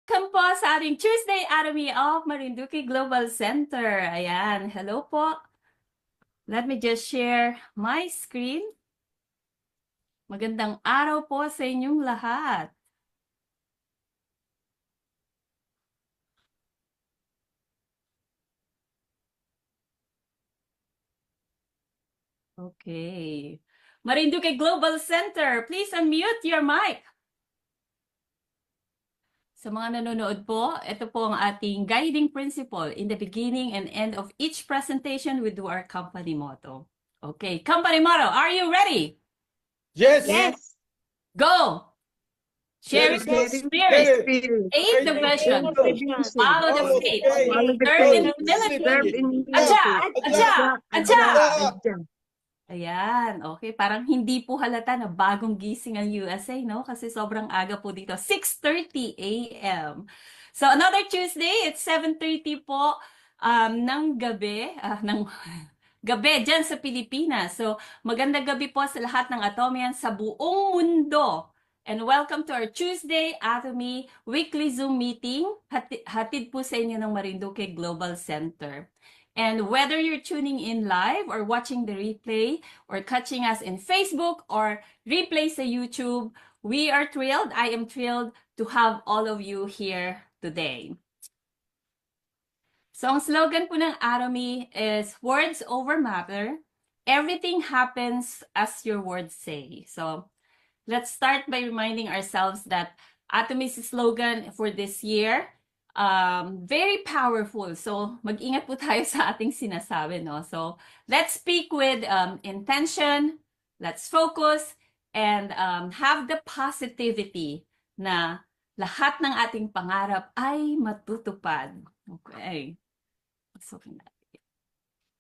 Welcome po sa ating Tuesday Academy of Marinduque Global Center. Ayan, hello po. Let me just share my screen. Magandang araw po sa inyong lahat. Okay. Marinduque Global Center, please unmute your mic. Sa mga nanonood po, ito po ang ating guiding principle. In the beginning and end of each presentation, we do our company motto. Okay, company motto, are you ready? Yes. Yes. Go! Share the spirit, aid the vision, follow the faith, serve in humility, adya. Ayan, okay. Parang hindi po halata na bagong gising ang USA, no? Kasi sobrang aga po dito, 6:30 a.m. So another Tuesday, it's 7:30 po ng gabi, ng gabi dyan sa Pilipinas. So magandang gabi po sa lahat ng Atomian sa buong mundo. And welcome to our Tuesday Atomy Weekly Zoom meeting. Hatid po sa inyo ng Marinduque Global Center. And whether you're tuning in live or watching the replay or catching us in Facebook or replay sa YouTube, we are thrilled. I am thrilled to have all of you here today. So ang slogan po ng Atomy is words over matter. Everything happens as your words say. So let's start by reminding ourselves that Atomy's slogan for this year, very powerful. So mag-ingat po tayo sa ating sinasabi, no? So let's speak with intention, let's focus, and have the positivity na lahat ng ating pangarap ay matutupad. Okay.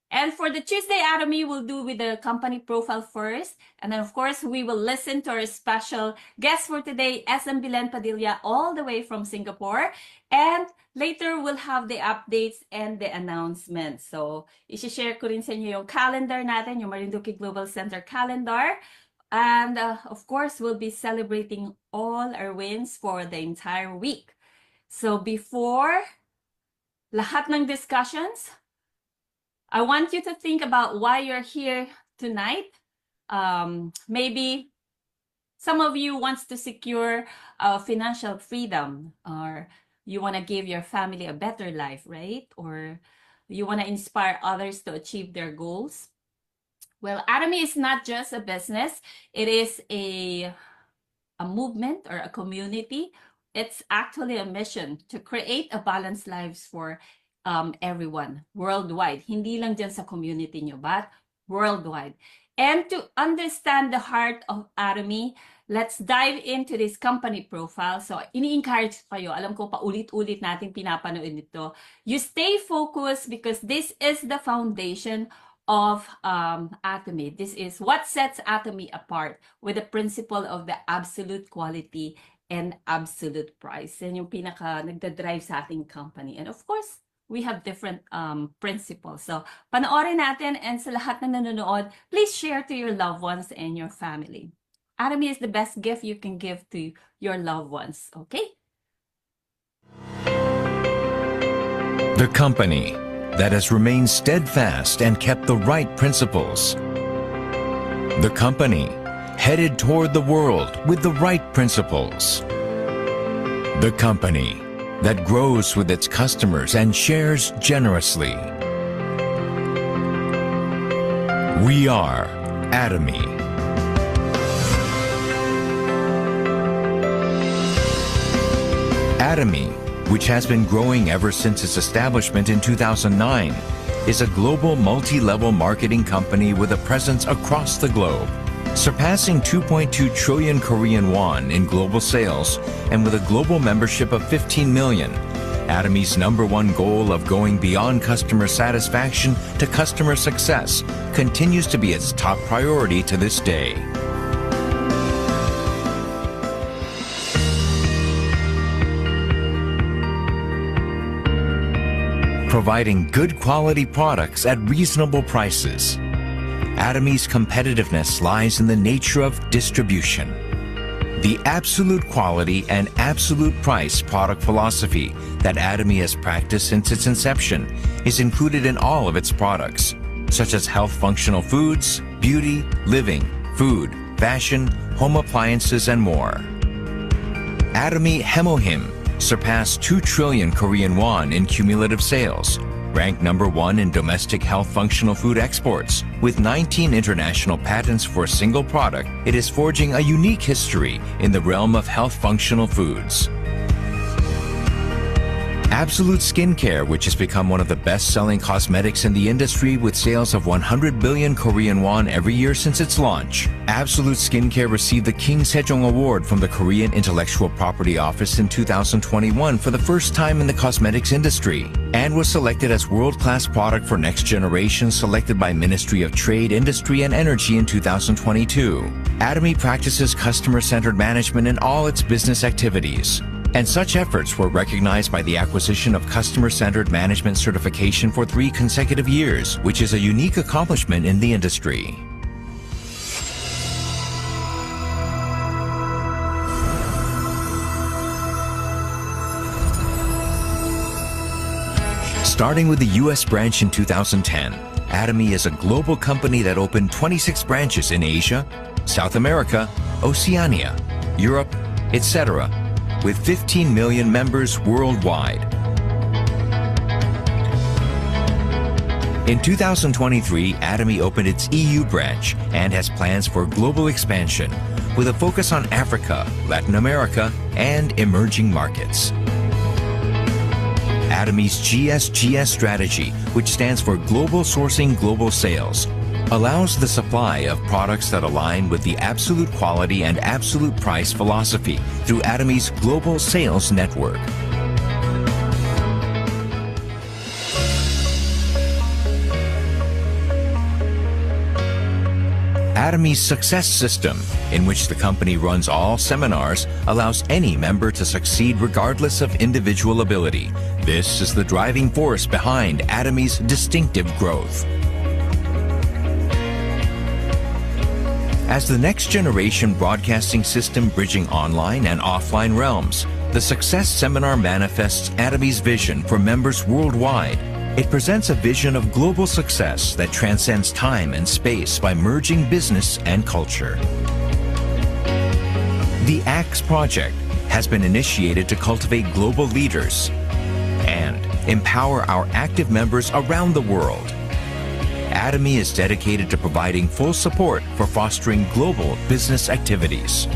And for the Tuesday Atomy, we'll do with the company profile first. And then, of course, we will listen to our special guest for today, SM Bilen Padilla, all the way from Singapore. And later, we'll have the updates and the announcements. So, isi-share ko rin sa inyo yung calendar natin, yung Marinduque Global Center calendar. And, of course, we'll be celebrating all our wins for the entire week. So, before lahat ng discussions, I want you to think about why you're here tonight. Maybe some of you wants to secure financial freedom, or you want to give your family a better life, right? Or you want to inspire others to achieve their goals. Well, Atomy is not just a business. It is a movement or a community. It's actually a mission to create a balanced lives for everyone worldwide. Hindi lang dyan sa community nyo, but worldwide. And to understand the heart of Atomy, let's dive into this company profile. So, ini-encourage kayo. Alam ko, paulit-ulit natin pinapanood nito. You stay focused because this is the foundation of Atomy. This is what sets Atomy apart with the principle of the absolute quality and absolute price. Yan yung pinaka nagda-drive sa ating company. And of course, we have different principles. So, panoorin natin, and sa lahat na nanonood, please share to your loved ones and your family. Atomy is the best gift you can give to your loved ones, okay? The company that has remained steadfast and kept the right principles. The company headed toward the world with the right principles. The company that grows with its customers and shares generously. We are Atomy. Atomy, which has been growing ever since its establishment in 2009, is a global multi-level marketing company with a presence across the globe, surpassing 2.2 trillion Korean won in global sales, and with a global membership of 15 million. Atomy's #1 goal of going beyond customer satisfaction to customer success continues to be its top priority to this day. Providing good quality products at reasonable prices. Atomy's competitiveness lies in the nature of distribution. The absolute quality and absolute price product philosophy that Atomy has practiced since its inception is included in all of its products, such as health functional foods, beauty, living, food, fashion, home appliances, and more. Atomy Hemohim surpassed 2 trillion Korean won in cumulative sales, ranked #1 in domestic health functional food exports. With 19 international patents for a single product, it is forging a unique history in the realm of health functional foods. Absolute Skincare, which has become one of the best-selling cosmetics in the industry with sales of 100 billion Korean won every year since its launch. Absolute Skincare received the King Sejong Award from the Korean Intellectual Property Office in 2021 for the first time in the cosmetics industry, and was selected as world-class product for next generation selected by Ministry of Trade, Industry and Energy in 2022. Atomy practices customer-centered management in all its business activities, and such efforts were recognized by the acquisition of Customer-Centered Management certification for 3 consecutive years, which is a unique accomplishment in the industry. Starting with the U.S. branch in 2010, Atomy is a global company that opened 26 branches in Asia, South America, Oceania, Europe, etc., with 15 million members worldwide. In 2023, Atomy opened its EU branch and has plans for global expansion, with a focus on Africa, Latin America, and emerging markets. Atomy's GSGS strategy, which stands for Global Sourcing Global Sales, allows the supply of products that align with the absolute quality and absolute price philosophy through Atomy's global sales network. Atomy's Success System, in which the company runs all seminars, allows any member to succeed regardless of individual ability. This is the driving force behind Atomy's distinctive growth. As the next generation broadcasting system bridging online and offline realms, the Success Seminar manifests Atomy's vision for members worldwide. It presents a vision of global success that transcends time and space by merging business and culture. The ACTS project has been initiated to cultivate global leaders and empower our active members around the world. Atomy is dedicated to providing full support for fostering global business activities.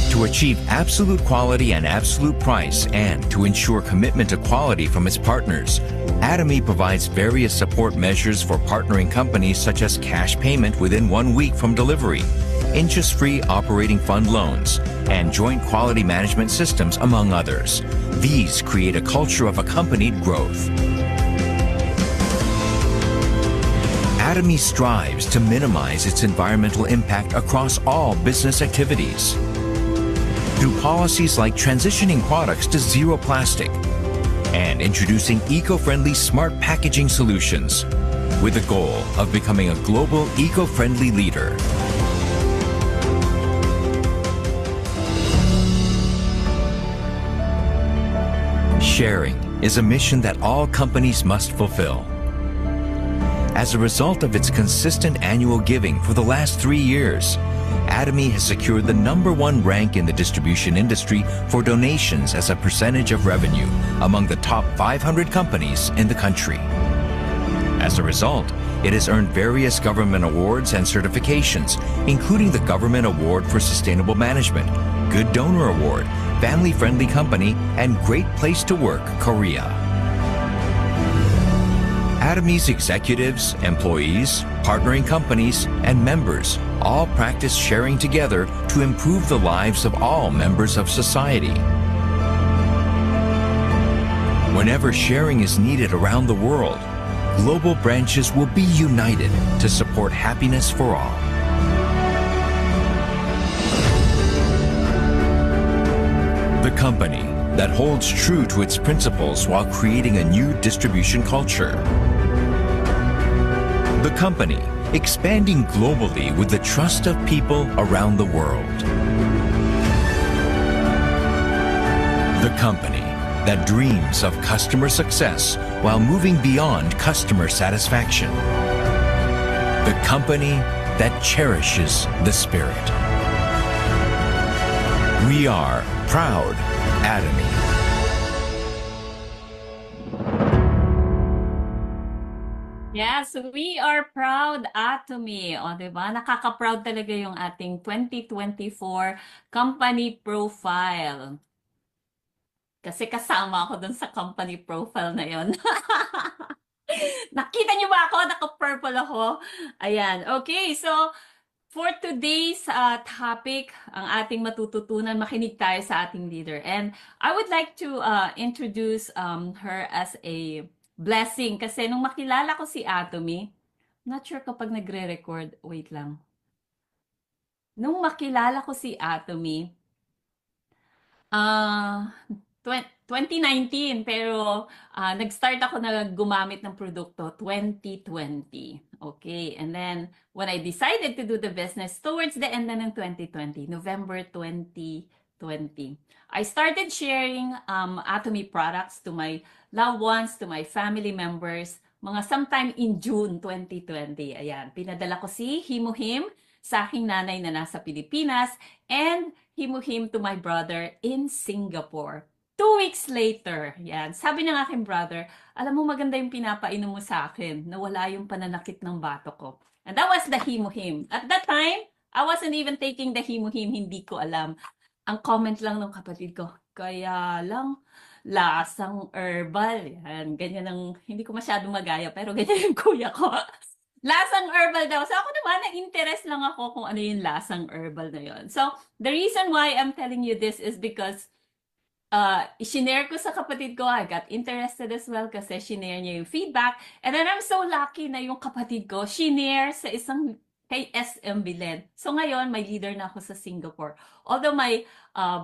To achieve absolute quality and absolute price and to ensure commitment to quality from its partners, Atomy provides various support measures for partnering companies such as cash payment within 1 week from delivery, interest-free operating fund loans, and joint quality management systems, among others. These create a culture of accompanied growth. Atomy strives to minimize its environmental impact across all business activities through policies like transitioning products to zero plastic and introducing eco-friendly smart packaging solutions with the goal of becoming a global eco-friendly leader. Sharing is a mission that all companies must fulfill. As a result of its consistent annual giving for the last 3 years, Atomy has secured the #1 rank in the distribution industry for donations as a percentage of revenue among the top 500 companies in the country. As a result, it has earned various government awards and certifications, including the Government Award for Sustainable Management, Good Donor Award, Family Friendly Company, and Great Place to Work, Korea. Atomy's executives, employees, partnering companies, and members all practice sharing together to improve the lives of all members of society. Whenever sharing is needed around the world, global branches will be united to support happiness for all. The company that holds true to its principles while creating a new distribution culture. The company expanding globally with the trust of people around the world. The company that dreams of customer success while moving beyond customer satisfaction. The company that cherishes the spirit. We are proud Atomy. Yes, we are proud Atomy. O, diba? Nakaka-proud talaga yung ating 2024 company profile. Kasi kasama ako dun sa company profile na yon. Nakita niyo ba ako? Naka-purple ako. Ayan. Okay, so for today's topic, ang ating matututunan, makinig tayo sa ating leader. And I would like to introduce her as a blessing. Kasi nung makilala ko si Atomy, not sure kapag nagre-record, wait lang. Nung makilala ko si Atomy, ah 2019, pero nag-start ako na gumamit ng produkto 2020. Okay, and then when I decided to do the business towards the end na ng 2020, November 2020, I started sharing Atomy products to my loved ones, to my family members, mga sometime in June 2020. Ayan, pinadala ko si Himuhim sa aking nanay na nasa Pilipinas and Himuhim to my brother in Singapore. 2 weeks later, yan, sabi ng aking brother, alam mo maganda yung pinapainom mo sa akin, nawala yung pananakit ng bato ko. And that was the Himuhim. At that time, I wasn't even taking the Himuhim, hindi ko alam. Ang comment lang ng kapatid ko, kaya lang, lasang herbal. Yan, ganyan ang, hindi ko masyadong magaya, pero ganyan yung kuya ko. Lasang herbal daw. So ako naman, na-interest lang ako kung ano yung lasang herbal na yon. So the reason why I'm telling you this is because isinare ko sa kapatid ko. I got interested as well kasi shinare niya yung feedback. And then I'm so lucky na yung kapatid ko, shinare sa isang kay SM Bilen. So ngayon, may leader na ako sa Singapore. Although my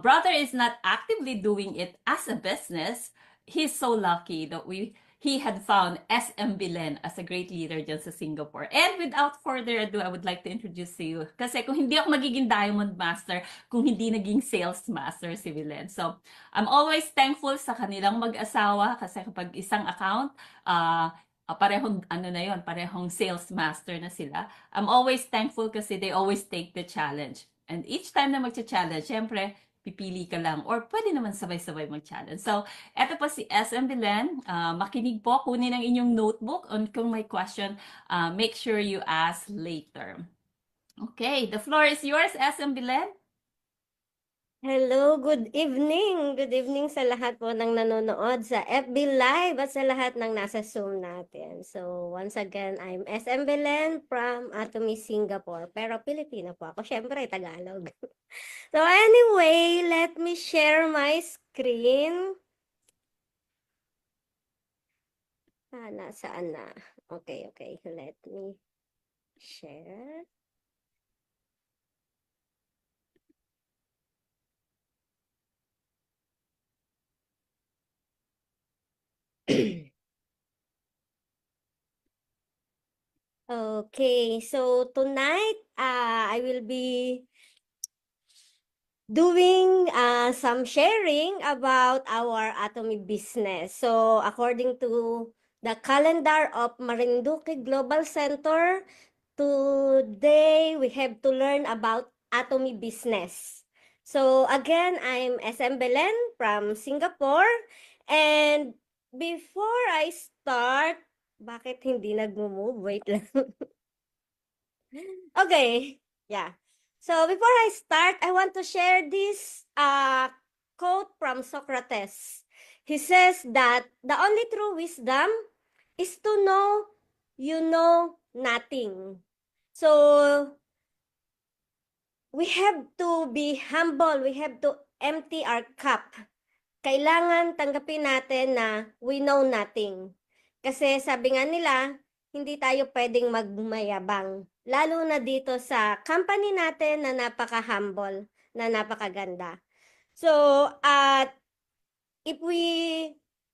brother is not actively doing it as a business, he's so lucky that he had found SM Bilen as a great leader dyan sa Singapore. And without further ado, I would like to introduce to you. Kasi kung hindi ako magiging Diamond Master, kung hindi naging Sales Master si Bilen. So, I'm always thankful sa kanilang mag-asawa kasi kapag isang account, parehong ano na yon, parehong Sales Master na sila. I'm always thankful kasi they always take the challenge. And each time na magcha-challenge, syempre, pipili ka lang or pwede naman sabay-sabay mag-challenge. So, eto po si SM Bilen. Makinig po, kunin ang inyong notebook and kung may question, make sure you ask later. Okay, the floor is yours, SM Bilen. Hello, good evening. Good evening sa lahat po ng nanonood sa FB Live at sa lahat ng nasa Zoom natin. So, once again, I'm SM Belen from Atomy, Singapore. Pero Pilipino po ako. Siyempre, Tagalog. So, anyway, let me share my screen. Nasaan na? Okay. Let me share. Okay, so tonight I will be doing some sharing about our Atomy business. So according to the calendar of Marinduque Global Center, today we have to learn about Atomy business. So again, I'm SM Belen from Singapore, and before I start, bakit hindi nagmo-move? Wait lang. Okay, yeah. So before I start, I want to share this quote from Socrates. He says that the only true wisdom is to know you know nothing. So we have to be humble. We have to empty our cup. Kailangan tanggapin natin na we know nothing. Kasi sabi nga nila, hindi tayo pwedeng magmayabang. Lalo na dito sa company natin na napaka-humble, na napakaganda. So, if we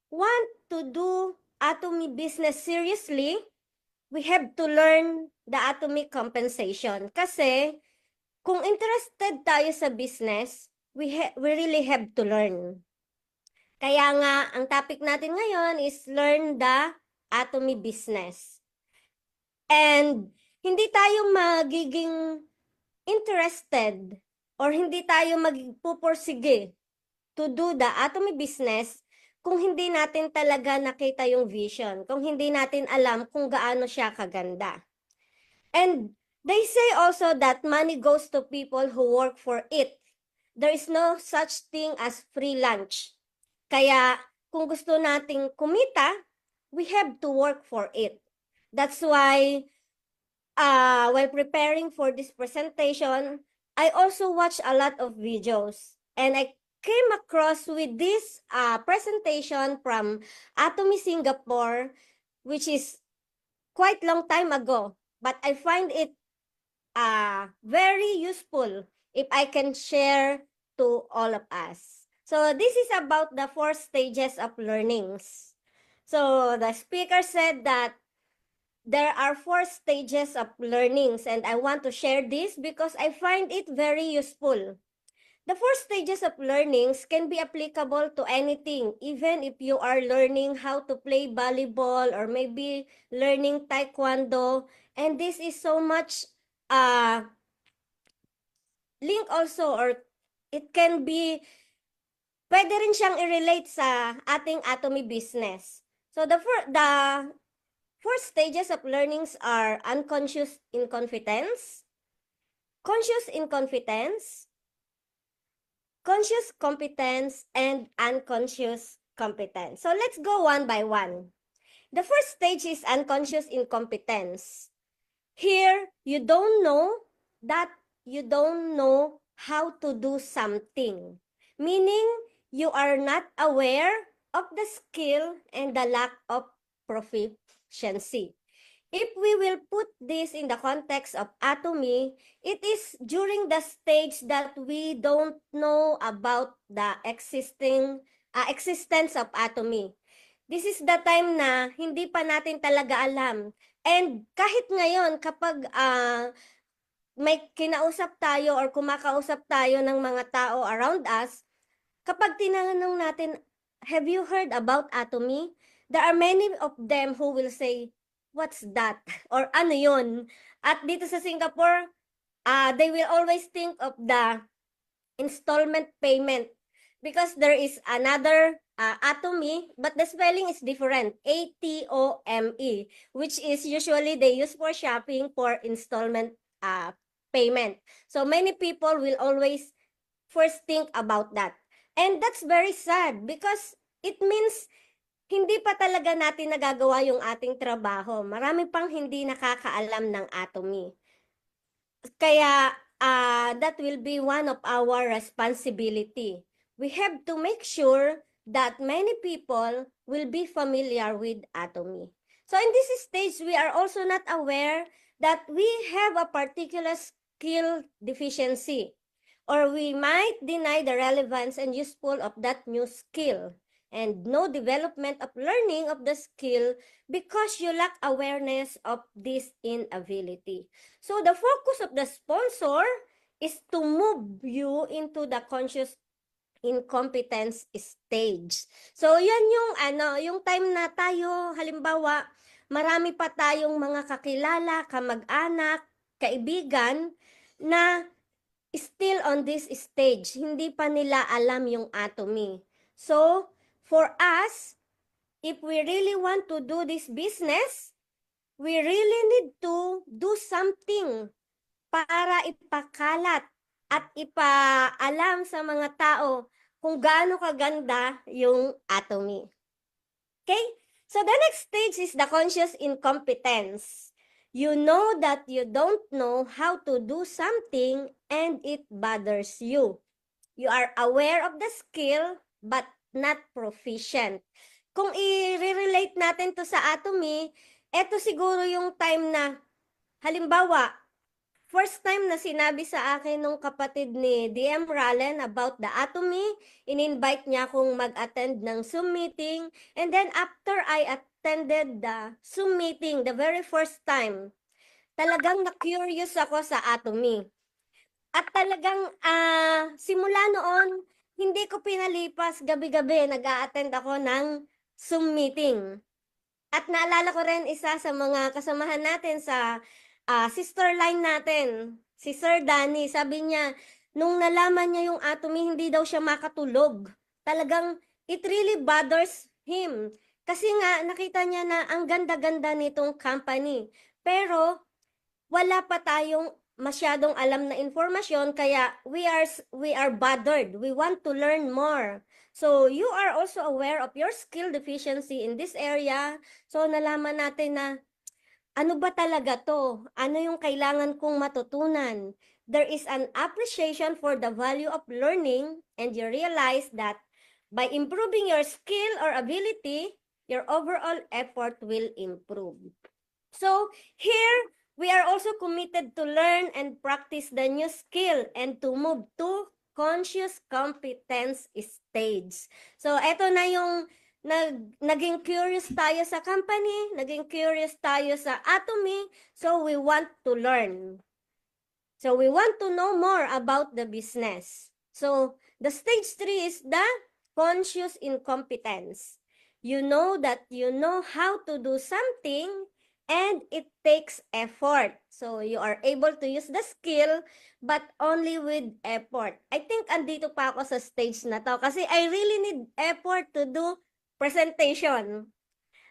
want to do Atomy business seriously, we have to learn the atomic compensation. Kasi kung interested tayo sa business, we really have to learn. Kaya nga, ang topic natin ngayon is learn the atomy business. And hindi tayo magiging interested or hindi tayo magpupursige to do the atomy business kung hindi natin talaga nakita yung vision, kung hindi natin alam kung gaano siya kaganda. And they say also that money goes to people who work for it. There is no such thing as free lunch. Kaya kung gusto nating kumita, we have to work for it. That's why while preparing for this presentation, I also watched a lot of videos and I came across with this presentation from Atomy Singapore, which is quite long time ago, but I find it very useful if I can share to all of us. So this is about the 4 stages of learnings. So the speaker said that there are 4 stages of learnings, and I want to share this because I find it very useful. The 4 stages of learnings can be applicable to anything, even if you are learning how to play volleyball or maybe learning taekwondo. And this is so much link also, or it can be, pwede rin siyang i-relate sa ating atomy business. So the 4 stages of learnings are unconscious incompetence, conscious incompetence, conscious competence, and unconscious competence. So let's go one by one. The first stage is unconscious incompetence. Here, you don't know that you don't know how to do something, meaning you are not aware of the skill and the lack of proficiency. If we will put this in the context of atomy, it is during the stage that we don't know about the existence of atomy. This is the time na hindi pa natin talaga alam. And kahit ngayon, kapag may kinausap tayo or kumakausap tayo ng mga tao around us, kapag tinanong natin, have you heard about atomy? There are many of them who will say, what's that? Or ano yun? At dito sa Singapore, they will always think of the installment payment because there is another atomy, but the spelling is different, ATOME, which is usually they use for shopping for installment payment. So many people will always first think about that. And that's very sad because it means hindi pa talaga natin nagagawa yung ating trabaho. Marami pang hindi nakakaalam ng atomy. Kaya that will be one of our responsibility. We have to make sure that many people will be familiar with atomy. So in this stage, we are also not aware that we have a particular skill deficiency, or we might deny the relevance and useful of that new skill, and no development of learning of the skill because you lack awareness of this inability. So the focus of the sponsor is to move you into the conscious incompetence stage. So yan yung time na tayo, halimbawa, marami pa tayong mga kakilala, kamag-anak, kaibigan na still on this stage. Hindi pa nila alam yung atomy. So for us, if we really want to do this business, we really need to do something para ipakalat at ipaalam sa mga tao kung gaano kaganda yung atomy. Okay? So the next stage is the conscious incompetence. You know that you don't know how to do something and it bothers you. You are aware of the skill but not proficient. Kung i-relate natin to sa atomy, eto siguro yung time na, halimbawa, first time na sinabi sa akin nung kapatid ni DM Rallen about the atomy, in-invite niya akong mag-attend ng Zoom meeting, and then after I attended the Zoom meeting the very first time, talagang na-curious ako sa Atomy. At talagang simula noon, hindi ko pinalipas gabi-gabi nag-a-attend ako ng Zoom meeting. At naalala ko rin isa sa mga kasamahan natin sa sister line natin, si Sir Danny, sabi niya, nung nalaman niya yung Atomy, hindi daw siya makatulog. Talagang it really bothers him. Kasi nga, nakita niya na ang ganda-ganda nitong company. Pero, wala pa tayong masyadong alam na informasyon, kaya we are bothered. We want to learn more. So, you are also aware of your skill deficiency in this area. So, nalaman natin na ano ba talaga to? Ano yung kailangan kong matutunan? There is an appreciation for the value of learning, and you realize that by improving your skill or ability, your overall effort will improve. So here, we are also committed to learn and practice the new skill and to move to conscious competence stage. So eto na yung naging curious tayo sa company, naging curious tayo sa Atomy, so we want to learn. So we want to know more about the business. So the stage 3 is the conscious incompetence. You know that you know how to do something and it takes effort. So you are able to use the skill but only with effort. I think andito pa ako sa stage na to kasi I really need effort to do presentation.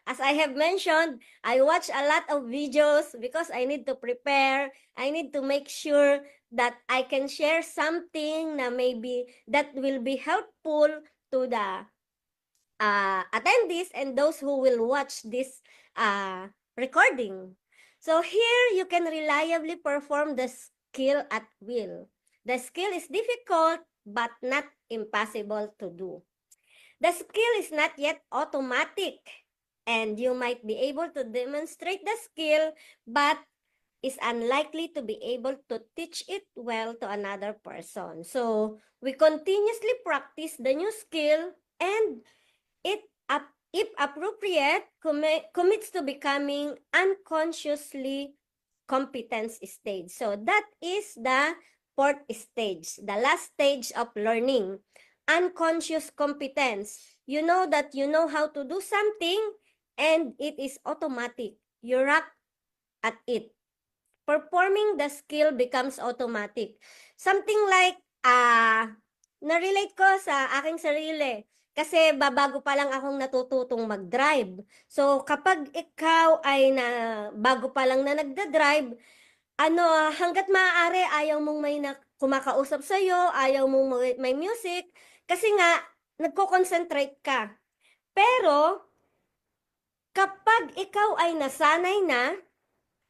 As I have mentioned, I watch a lot of videos because I need to prepare. I need to make sure that I can share something na maybe that will be helpful to the attendees and those who will watch this recording. So here you can reliably perform the skill at will. The skill is difficult but not impossible to do. The skill is not yet automatic, and you might be able to demonstrate the skill, but is unlikely to be able to teach it well to another person. So, we continuously practice the new skill, and if appropriate, commits to becoming unconsciously competence stage. So, that is the fourth stage, the last stage of learning. Unconscious competence. You know that you know how to do something and it is automatic. You rock at it. Performing the skill becomes automatic. Something like, na-relate ko sa aking sarili. Kasi babago pa lang akong natututong mag-drive. So, kapag ikaw ay bago pa lang na nagda-drive, hanggat maaari, ayaw mong may kumakausap sa'yo, ayaw mong may music, kasi nga, nagko-concentrate ka. Pero, kapag ikaw ay nasanay na,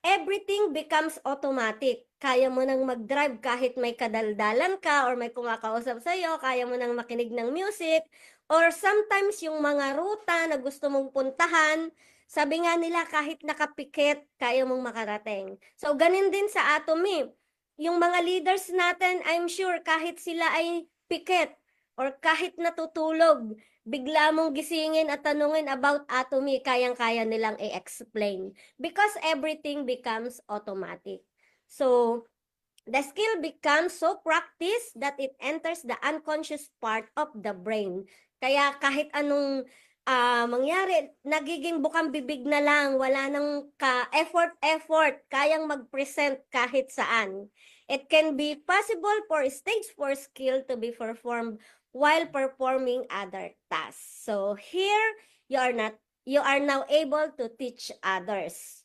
everything becomes automatic. Kaya mo nang mag-drive kahit may kadaldalan ka or may kumakausap sa'yo, kaya mo nang makinig ng music, or sometimes yung mga ruta na gusto mong puntahan, sabi nga nila kahit nakapikit, kaya mong makarating. So, ganun din sa Atomy. Yung mga leaders natin, I'm sure kahit sila ay pikit or kahit natutulog, bigla mong gisingin at tanungin about Atomy, kayang-kaya nilang i-explain. Because everything becomes automatic. So, the skill becomes so practiced that it enters the unconscious part of the brain. Kaya kahit anong mangyari, nagiging bukang bibig na lang, wala nang effort, kayang mag-present kahit saan. It can be possible for stage 4 skill to be performed while performing other tasks. So here, you are now able to teach others.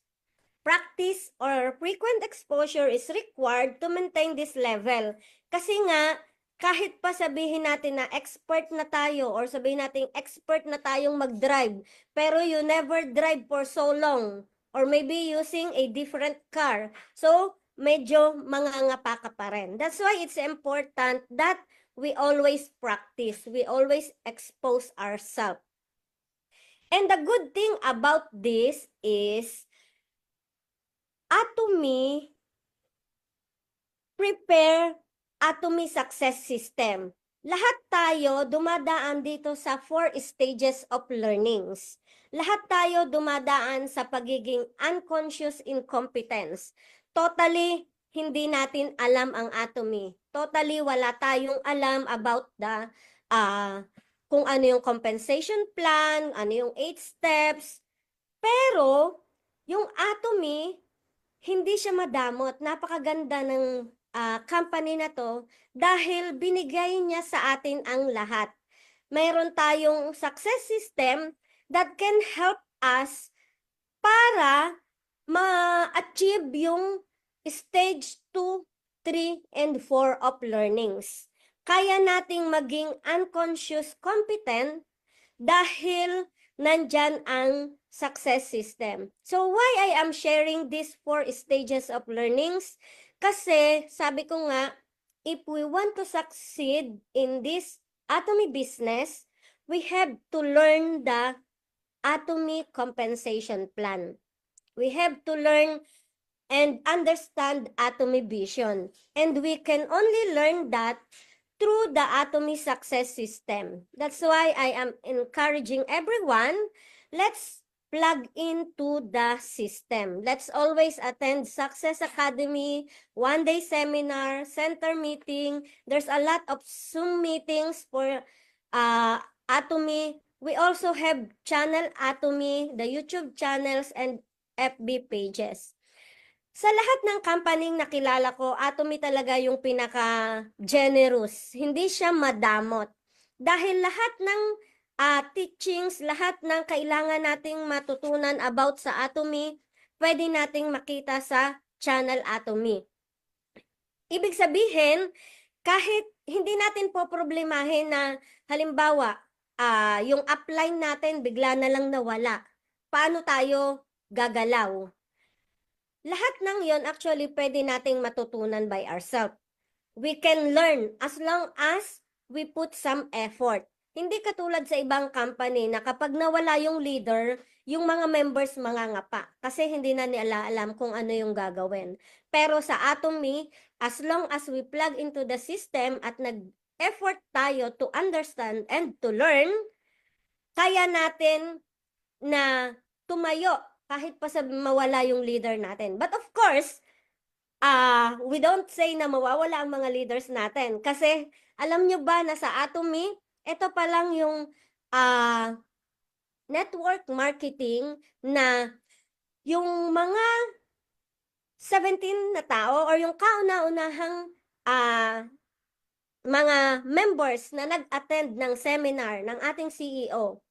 Practice or frequent exposure is required to maintain this level. Kasi nga, kahit pa sabihin natin na expert na tayo or sabihin natin expert na tayong mag-drive, pero you never drive for so long or maybe using a different car. So, medyo mangangapa ka pa rin. That's why it's important that we always practice. We always expose ourselves. And the good thing about this is, Atomy prepare Atomy success system. lahat tayo dumadaan dito sa 4 stages of learnings. Lahat tayo dumadaan sa pagiging unconscious incompetence. Totally, hindi natin alam ang atomy. Totally, wala tayong alam about the kung ano yung compensation plan, ano yung 8 steps. Pero, yung atomy, hindi siya madamot. Napakaganda ng company na to dahil binigay niya sa atin ang lahat. Mayroon tayong success system that can help us para ma-achieve yung stage 2, 3, and 4 of learnings. Kaya nating maging unconscious competent dahil nandyan ang success system. So why I am sharing these 4 stages of learnings? Kasi sabi ko nga, if we want to succeed in this atomy business, we have to learn the atomy compensation plan. We have to learn and understand atomy vision. And we can only learn that through the atomy success system. That's why I am encouraging everyone, let's plug into the system. Let's always attend Success Academy, one-day seminar, center meeting. There's a lot of Zoom meetings for Atomy. We also have channel Atomy, the YouTube channels, and FB pages. Sa lahat ng company nakilala ko, Atomy talaga yung pinaka-generous. Hindi siya madamot. Dahil lahat ng teachings, lahat ng kailangan nating matutunan about sa Atomy, pwede nating makita sa channel Atomy. Ibig sabihin, kahit hindi natin po problemahin na halimbawa, yung upline natin bigla na lang nawala. Paano tayo gagalaw? Lahat ng yon actually pwede nating matutunan by ourselves. We can learn as long as we put some effort. Hindi katulad sa ibang company na kapag nawala yung leader, yung mga members mangangapa kasi hindi na nila alam kung ano yung gagawin. Pero sa Atomy, as long as we plug into the system at nag-effort tayo to understand and to learn, kaya natin na tumayo kahit pa sa mawala yung leader natin. But of course, we don't say na mawawala ang mga leaders natin. Kasi alam nyo ba na sa Atomy, ito pa lang yung network marketing na yung mga 17 na tao or yung kauna-unahang mga members na nag-attend ng seminar ng ating CEO,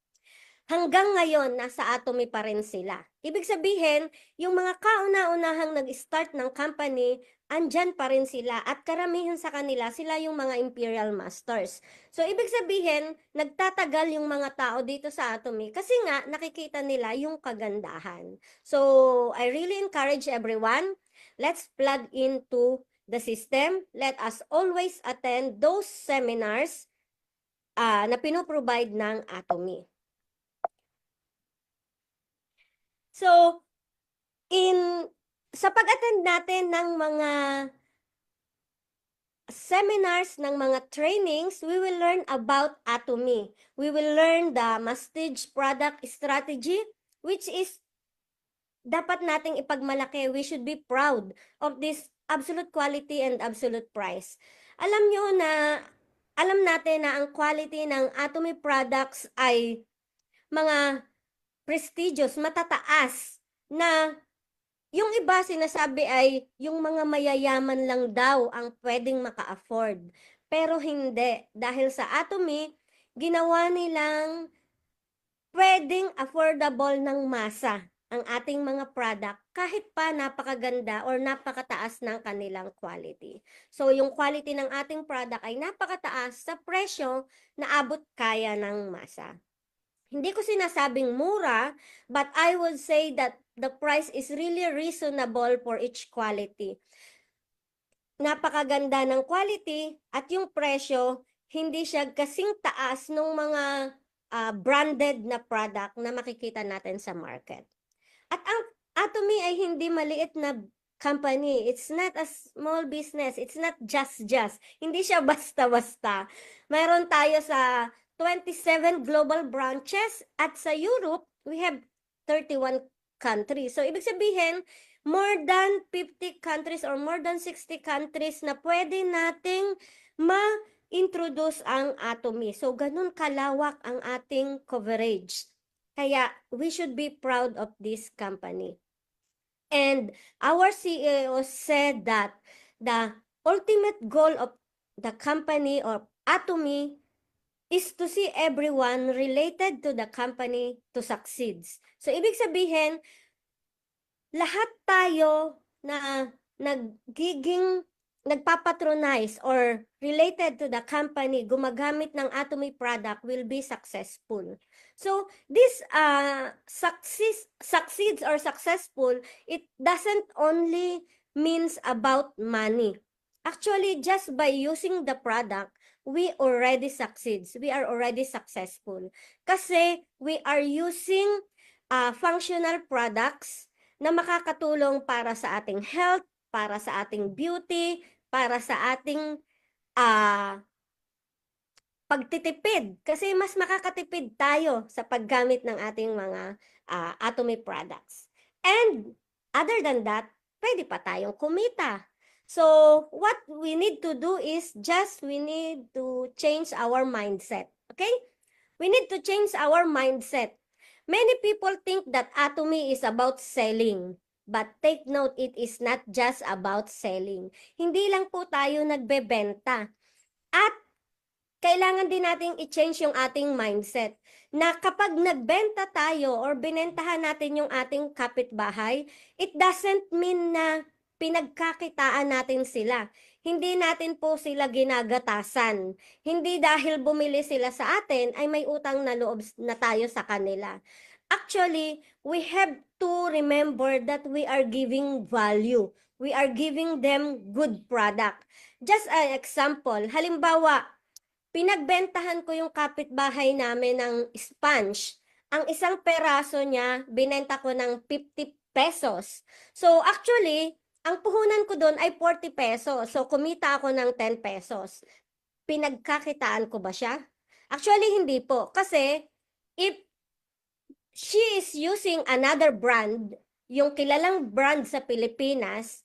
hanggang ngayon, nasa Atomy pa rin sila. Ibig sabihin, yung mga kauna-unahang nag-start ng company, andyan pa rin sila at karamihan sa kanila, sila yung mga Imperial Masters. So, ibig sabihin, nagtatagal yung mga tao dito sa Atomy kasi nga, nakikita nila yung kagandahan. So, I really encourage everyone, let's plug into the system. Let us always attend those seminars na pinoprovide ng Atomy. So, sa pag-attend natin ng mga seminars, ng mga trainings, we will learn about Atomy. We will learn the Mastige product strategy, which is dapat nating ipagmalaki. We should be proud of this absolute quality and absolute price. Alam natin na ang quality ng Atomy products ay mga prestigious, matataas, na yung iba sinasabi ay yung mga mayayaman lang daw ang pwedeng maka-afford. Pero hindi. Dahil sa Atomy, ginawa nilang pwedeng affordable ng masa ang ating mga product kahit pa napakaganda or napakataas ng kanilang quality. So, yung quality ng ating product ay napakataas sa presyo na abot kaya ng masa. Hindi ko sinasabing mura, but I would say that the price is really reasonable for each quality. Napakaganda ng quality at yung presyo, hindi siya kasing taas ng mga branded na product na makikita natin sa market. At ang Atomy ay hindi maliit na company. It's not a small business. It's not just. Hindi siya basta-basta. Mayroon tayo sa 27 global branches at sa Europe, we have 31 countries. So, ibig sabihin, more than 50 countries or more than 60 countries na pwede nating ma-introduce ang Atomy. So, ganun kalawak ang ating coverage. Kaya, we should be proud of this company. And our CEO said that the ultimate goal of the company or Atomy is to see everyone related to the company to succeed. So, ibig sabihin, lahat tayo na nagpapatronize or related to the company, gumagamit ng Atomy product will be successful. So, this succeeds or successful, it doesn't only means about money. Actually, just by using the product, we already succeeds. We are already successful. Kasi we are using functional products na makakatulong para sa ating health, para sa ating beauty, para sa ating pagtitipid. Kasi mas makakatipid tayo sa paggamit ng ating mga Atomy products. And other than that, pwede pa tayong kumita. So, what we need to do is we need to change our mindset. Okay? We need to change our mindset. Many people think that Atomy is about selling. But take note, it is not just about selling. Hindi lang po tayo nagbebenta. At kailangan din nating i-change yung ating mindset na kapag nagbenta tayo or binentahan natin yung ating kapitbahay, it doesn't mean na pinagkakitaan natin sila. Hindi natin po sila ginagatasan. Hindi dahil bumili sila sa atin ay may utang na loob na tayo sa kanila. Actually, we have to remember that we are giving value. We are giving them good product. Just an example, halimbawa, pinagbentahan ko yung kapitbahay namin ng sponge. Ang isang peraso niya, binenta ko ng 50 pesos. So actually, ang puhunan ko doon ay 40 pesos. So kumita ako ng 10 pesos. Pinagkakitaan ko ba siya? Actually, hindi po. Kasi if she is using another brand, yung kilalang brand sa Pilipinas,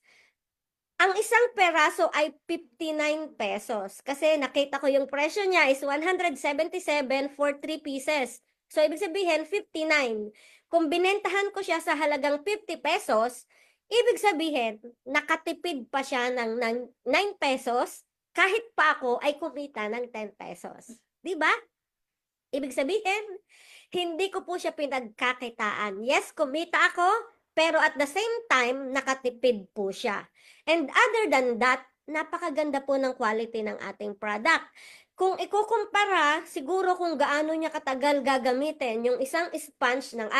ang isang peraso ay 59 pesos. Kasi nakita ko yung presyo niya is 177 for 3 pieces. So, ibig sabihin, 59. Kung binentahan ko siya sa halagang 50 pesos, ibig sabihin, nakatipid pa siya ng 9 pesos, kahit pa ako ay kumita ng 10 pesos. Diba? Ibig sabihin, hindi ko po siya pinagkakitaan. Yes, kumita ako, pero at the same time, nakatipid po siya. And other than that, napakaganda po ng quality ng ating product. Kung ikukumpara, siguro kung gaano niya katagal gagamitin yung isang sponge ng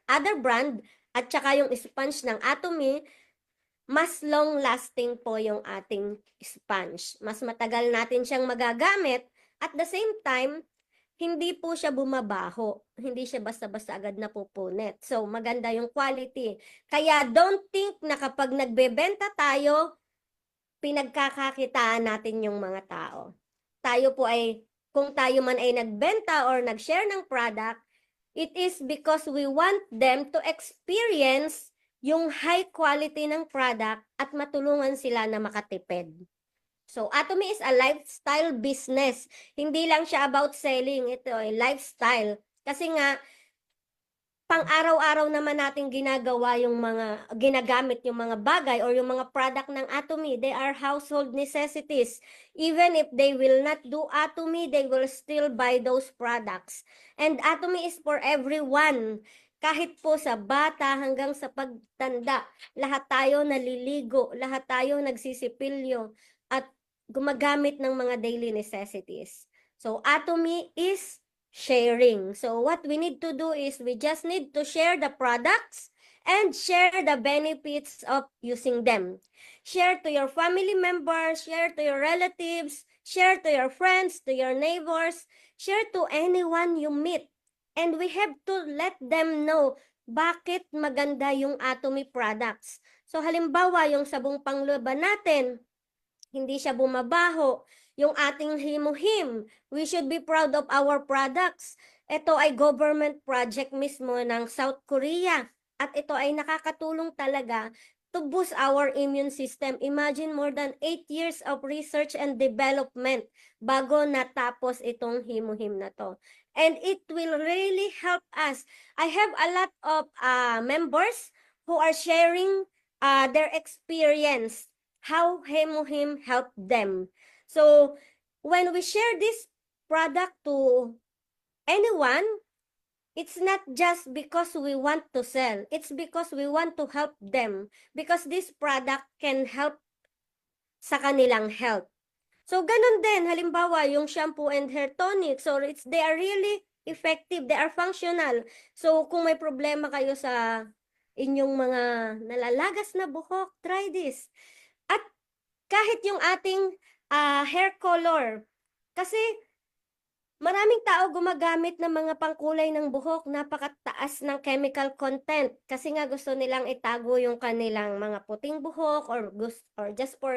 other brand at saka yung sponge ng Atomy, mas long-lasting po yung ating sponge. Mas matagal natin siyang magagamit. At the same time, hindi po siya bumabaho. Hindi siya basta-basta agad napupunit. So, maganda yung quality. Kaya don't think na kapag nagbebenta tayo, pinagkakakitaan natin yung mga tao. Tayo po ay, kung tayo man ay nagbenta or nag-share ng product, it is because we want them to experience yung high quality ng product at matulungan sila na makatipid. So, Atomy is a lifestyle business. Hindi lang siya about selling. Ito ay lifestyle. Kasi nga, pang-araw-araw naman natin ginagamit yung mga bagay or yung mga product ng Atomy. They are household necessities. Even if they will not do Atomy, they will still buy those products. And Atomy is for everyone. Kahit po sa bata hanggang sa pagtanda. Lahat tayo naliligo. Lahat tayo nagsisipilyo. At gumagamit ng mga daily necessities. So, Atomy is sharing. So, what we need to do is we just need to share the products and share the benefits of using them. Share to your family members, share to your relatives, share to your friends, to your neighbors, share to anyone you meet. And we have to let them know bakit maganda yung Atomy products. So halimbawa, yung sabong panglaban natin, hindi siya bumabaho. Yung ating himuhim, we should be proud of our products. Ito ay government project mismo ng South Korea. At ito ay nakakatulong talaga to boost our immune system. Imagine more than 8 years of research and development bago natapos itong himuhim na to. And it will really help us. I have a lot of members who are sharing their experience, how Hemuhim helped them. So when we share this product to anyone, it's not just because we want to sell. It's because we want to help them. Because this product can help sa kanilang health. So ganun din, halimbawa yung shampoo and hair tonic. So they are really effective, they are functional. So kung may problema kayo sa inyong mga nalalagas na buhok, try this. At kahit yung ating hair color, kasi maraming tao gumagamit ng mga pangkulay ng buhok, napakataas ng chemical content kasi nga gusto nilang itago yung kanilang mga puting buhok or just for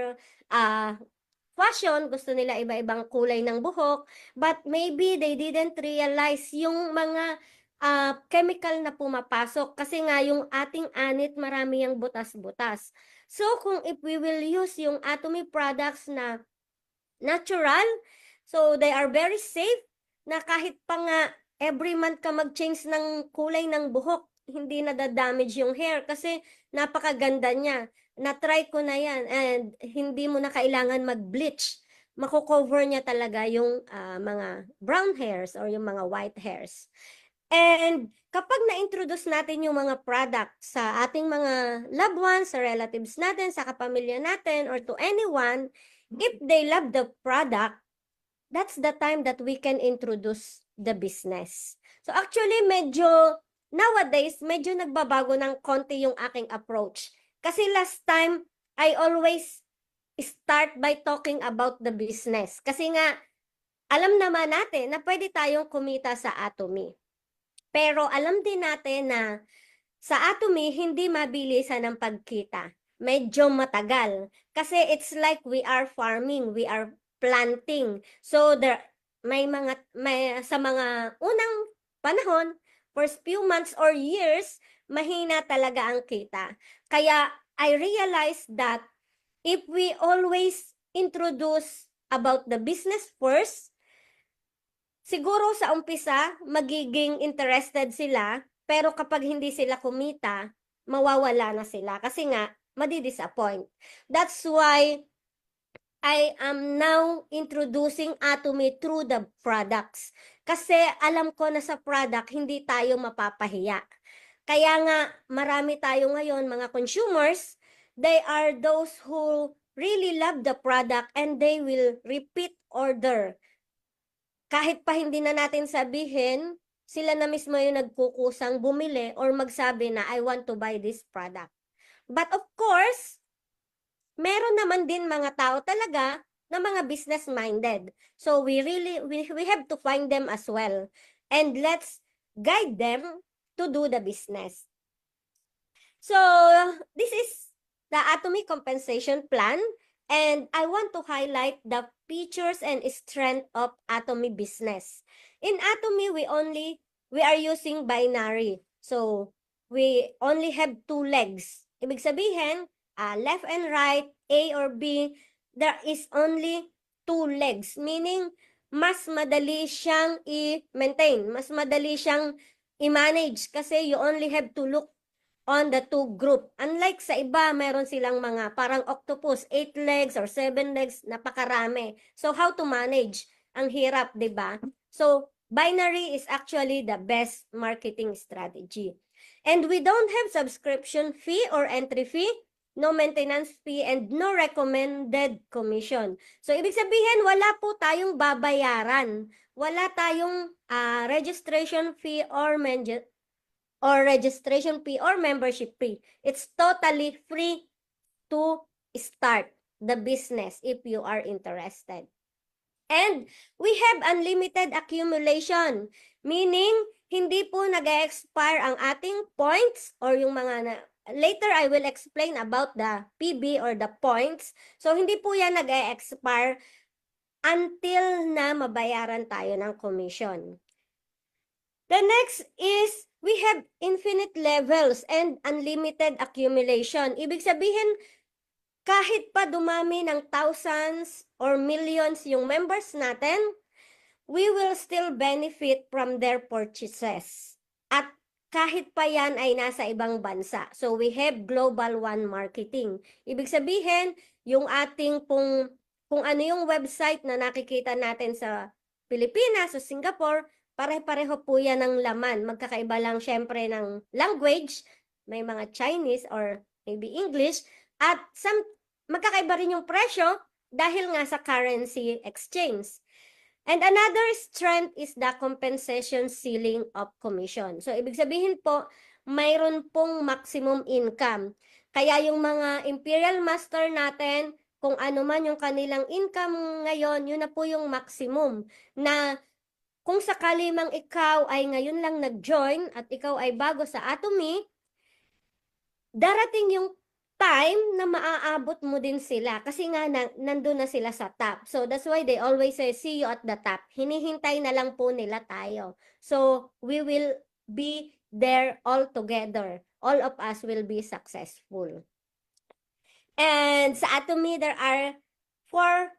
fashion, gusto nila iba-ibang kulay ng buhok, but maybe they didn't realize yung mga chemical na pumapasok kasi nga yung ating anit marami yung butas-butas. So kung if we will use yung Atomy products na natural, so they are very safe, na kahit pa nga every month ka mag-change ng kulay ng buhok, hindi nadadamage yung hair kasi napakaganda niya. Na-try ko na yan and hindi mo na kailangan mag-bleach. Mako-cover niya talaga yung mga brown hairs or yung mga white hairs. And kapag na-introduce natin yung mga product sa ating mga loved ones, sa relatives natin, sa kapamilya natin, or to anyone, if they love the product, that's the time that we can introduce the business. So actually, nowadays, medyo nagbabago ng konti yung aking approach. Kasi last time, I always start by talking about the business. Kasi nga, alam naman natin na pwede tayong kumita sa Atomy. Pero alam din natin na sa Atomy, hindi mabilisan ang pagkita. Medyo matagal. Kasi it's like we are farming, we are planting. So sa mga unang panahon, first few months or years, mahina talaga ang kita. Kaya I realized that if we always introduce about the business first, siguro sa umpisa, magiging interested sila, pero kapag hindi sila kumita, mawawala na sila kasi nga, madi-disappoint. That's why I am now introducing Atomy through the products. Kasi alam ko na sa product, hindi tayo mapapahiya. Kaya nga, marami tayo ngayon, mga consumers, they are those who really love the product and they will repeat order. Kahit pa hindi na natin sabihin, sila na mismo yung nagkukusang bumili or magsabi na, I want to buy this product. But of course, meron naman din mga tao talaga na mga business-minded. So we have to find them as well. And let's guide them to do the business. So this is the Atomy compensation plan. And I want to highlight the features and strength of Atomy business. In Atomy, we are using binary. So we only have 2 legs. Ibig sabihin, left and right, A or B, there is only 2 legs. Meaning, mas madali siyang i-maintain. Mas madali siyang i-manage kasi you only have to look on the 2 group. Unlike sa iba, meron silang mga parang octopus, 8 legs or 7 legs, napakarami. So how to manage? Ang hirap, 'di ba? So binary is actually the best marketing strategy. And we don't have subscription fee or entry fee, no maintenance fee, and no recommended commission. So ibig sabihin, wala po tayong babayaran. Wala tayong registration fee or registration fee or membership fee. It's totally free to start the business if you are interested. And we have unlimited accumulation, meaning hindi po nag-expire ang ating points or yung mga later I will explain about the PB or the points. So hindi po yan nag-expire until na mabayaran tayo ng commission. The next is we have infinite levels and unlimited accumulation. Ibig sabihin, kahit pa dumami ng thousands or millions yung members natin, we will still benefit from their purchases. At kahit pa yan ay nasa ibang bansa. So we have Global One Marketing. Ibig sabihin, yung ating kung ano yung website na nakikita natin sa Pilipinas, sa Singapore, pare-pareho po yan ng laman. Magkakaiba lang syempre ng language, may mga Chinese or maybe English, at magkakaiba rin yung presyo dahil nga sa currency exchange. And another strength is the compensation ceiling of commission. So, ibig sabihin po, mayroon pong maximum income. Kaya yung mga Imperial Master natin, kung ano man yung kanilang income ngayon, yun na po yung maximum. Na kung sakali mang ikaw ay ngayon lang nag-join at ikaw ay bago sa Atomy, darating yung time na maaabot mo din sila kasi nga nandun na sila sa top. So that's why they always say, see you at the top. Hinihintay na lang po nila tayo. So we will be there all together. All of us will be successful. And sa Atomy, there are 4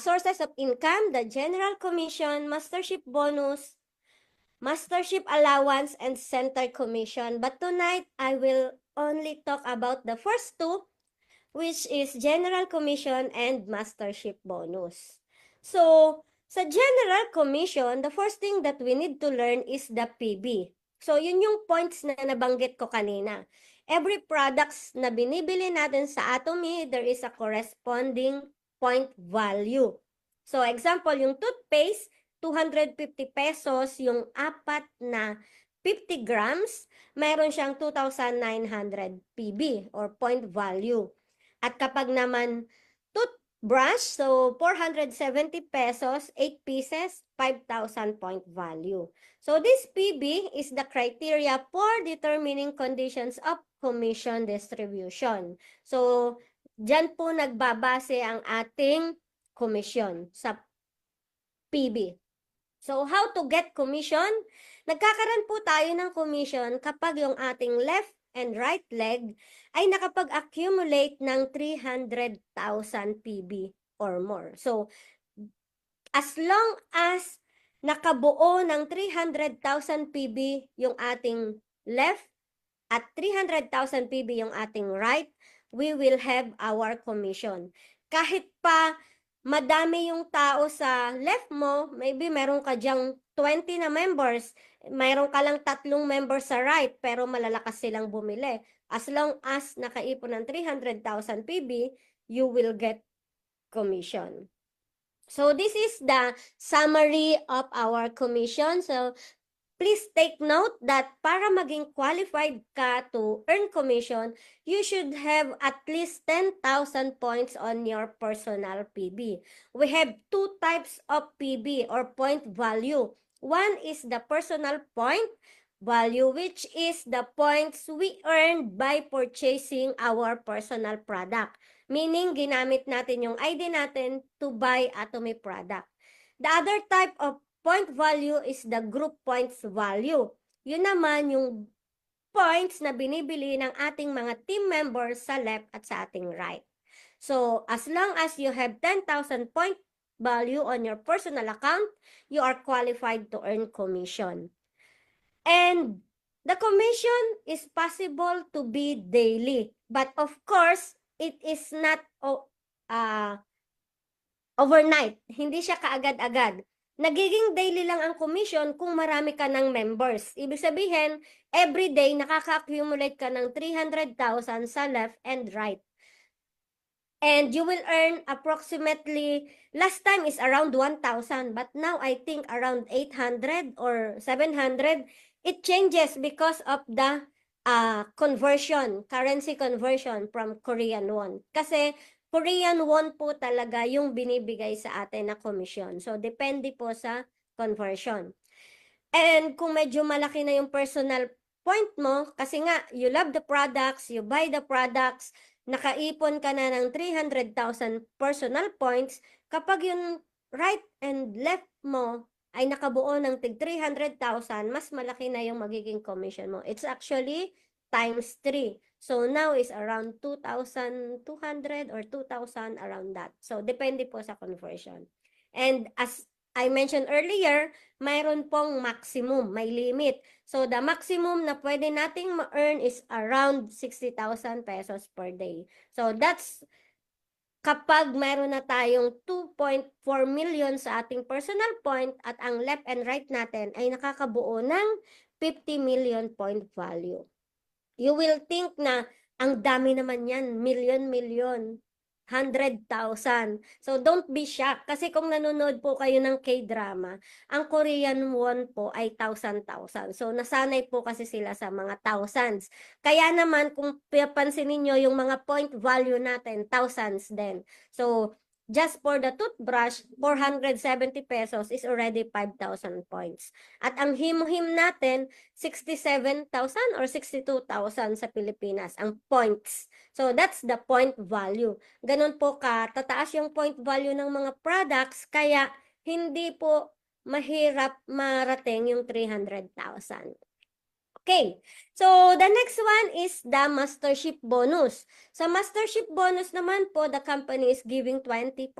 sources of income: the General Commission, Mastership Bonus, Mastership Allowance, and Center Commission. But tonight, I will only talk about the first two, which is General Commission and Mastership Bonus. So, sa General Commission, the first thing that we need to learn is the PB. So, yun yung points na nabanggit ko kanina. Every products na binibili natin sa Atomy, there is a corresponding point value. So, example, yung toothpaste, 250 pesos, yung 4 na 50 grams, mayroon siyang 2,900 PB or point value. At kapag naman toothbrush, so 470 pesos, 8 pieces, 5,000 point value. So this PB is the criteria for determining conditions of commission distribution. So, dyan po nagbabase ang ating commission sa PB. So, how to get commission? Nagkakaroon po tayo ng commission kapag yung ating left and right leg ay nakapag-accumulate ng 300,000 PB or more. So, as long as nakabuo ng 300,000 PB yung ating left at 300,000 PB yung ating right, we will have our commission. Kahit pa madami yung tao sa left mo, maybe meron ka dyang 20 na members, mayroon ka lang 3 members sa right, pero malalakas silang bumili. As long as nakaipon ng 300,000 PB, you will get commission. So this is the summary of our commission. So please take note that para maging qualified ka to earn commission, you should have at least 10,000 points on your personal PB. We have 2 types of PB or point value. One is the personal point value, which is the points we earned by purchasing our personal product. Meaning, ginamit natin yung ID natin to buy Atomy product. The other type of point value is the group points value. Yun naman yung points na binibili ng ating mga team members sa left at sa ating right. So, as long as you have 10,000 point value on your personal account, you are qualified to earn commission. And the commission is possible to be daily. But of course, it is not overnight. Hindi siya kaagad-agad. Nagiging daily lang ang commission kung marami ka ng members. Ibig sabihin, every day nakaka-accumulate ka ng 300,000 sa left and right. And you will earn approximately, last time is around 1,000, but now I think around 800 or 700. It changes because of the conversion, currency conversion from Korean won. Kasi Korean won po talaga yung binibigay sa atin na commission. So, depende po sa conversion. And kung medyo malaki na yung personal point mo, kasi nga, you love the products, you buy the products, nakaipon ka na ng 300,000 personal points, kapag yung right and left mo ay nakabuo ng tig 300,000, mas malaki na yung magiging commission mo. It's actually times 3. So now is around 2,200 or 2,000, around that. So depende po sa conversion. And as I mentioned earlier, mayroon pong maximum, may limit. So the maximum na pwede nating ma-earn is around 60,000 pesos per day. So that's kapag mayroon na tayong 2.4 million sa ating personal point at ang left and right natin ay nakakabuo ng 50 million point value. You will think na ang dami naman yan, million, 100,000. So don't be shocked kasi kung nanonood po kayo ng K-drama, ang Korean won po ay 1,000. So nasanay po kasi sila sa mga thousands. Kaya naman kung pansinin niyo yung mga point value natin, thousands din. So just for the toothbrush, 470 pesos is already 5,000 points. At ang him-him natin, 67,000 or 62,000 sa Pilipinas, ang points. So that's the point value. Ganun po tataas yung point value ng mga products, kaya hindi po mahirap marating yung 300,000. Okay, so the next one is the mastership bonus. Sa mastership bonus naman po, the company is giving 20%.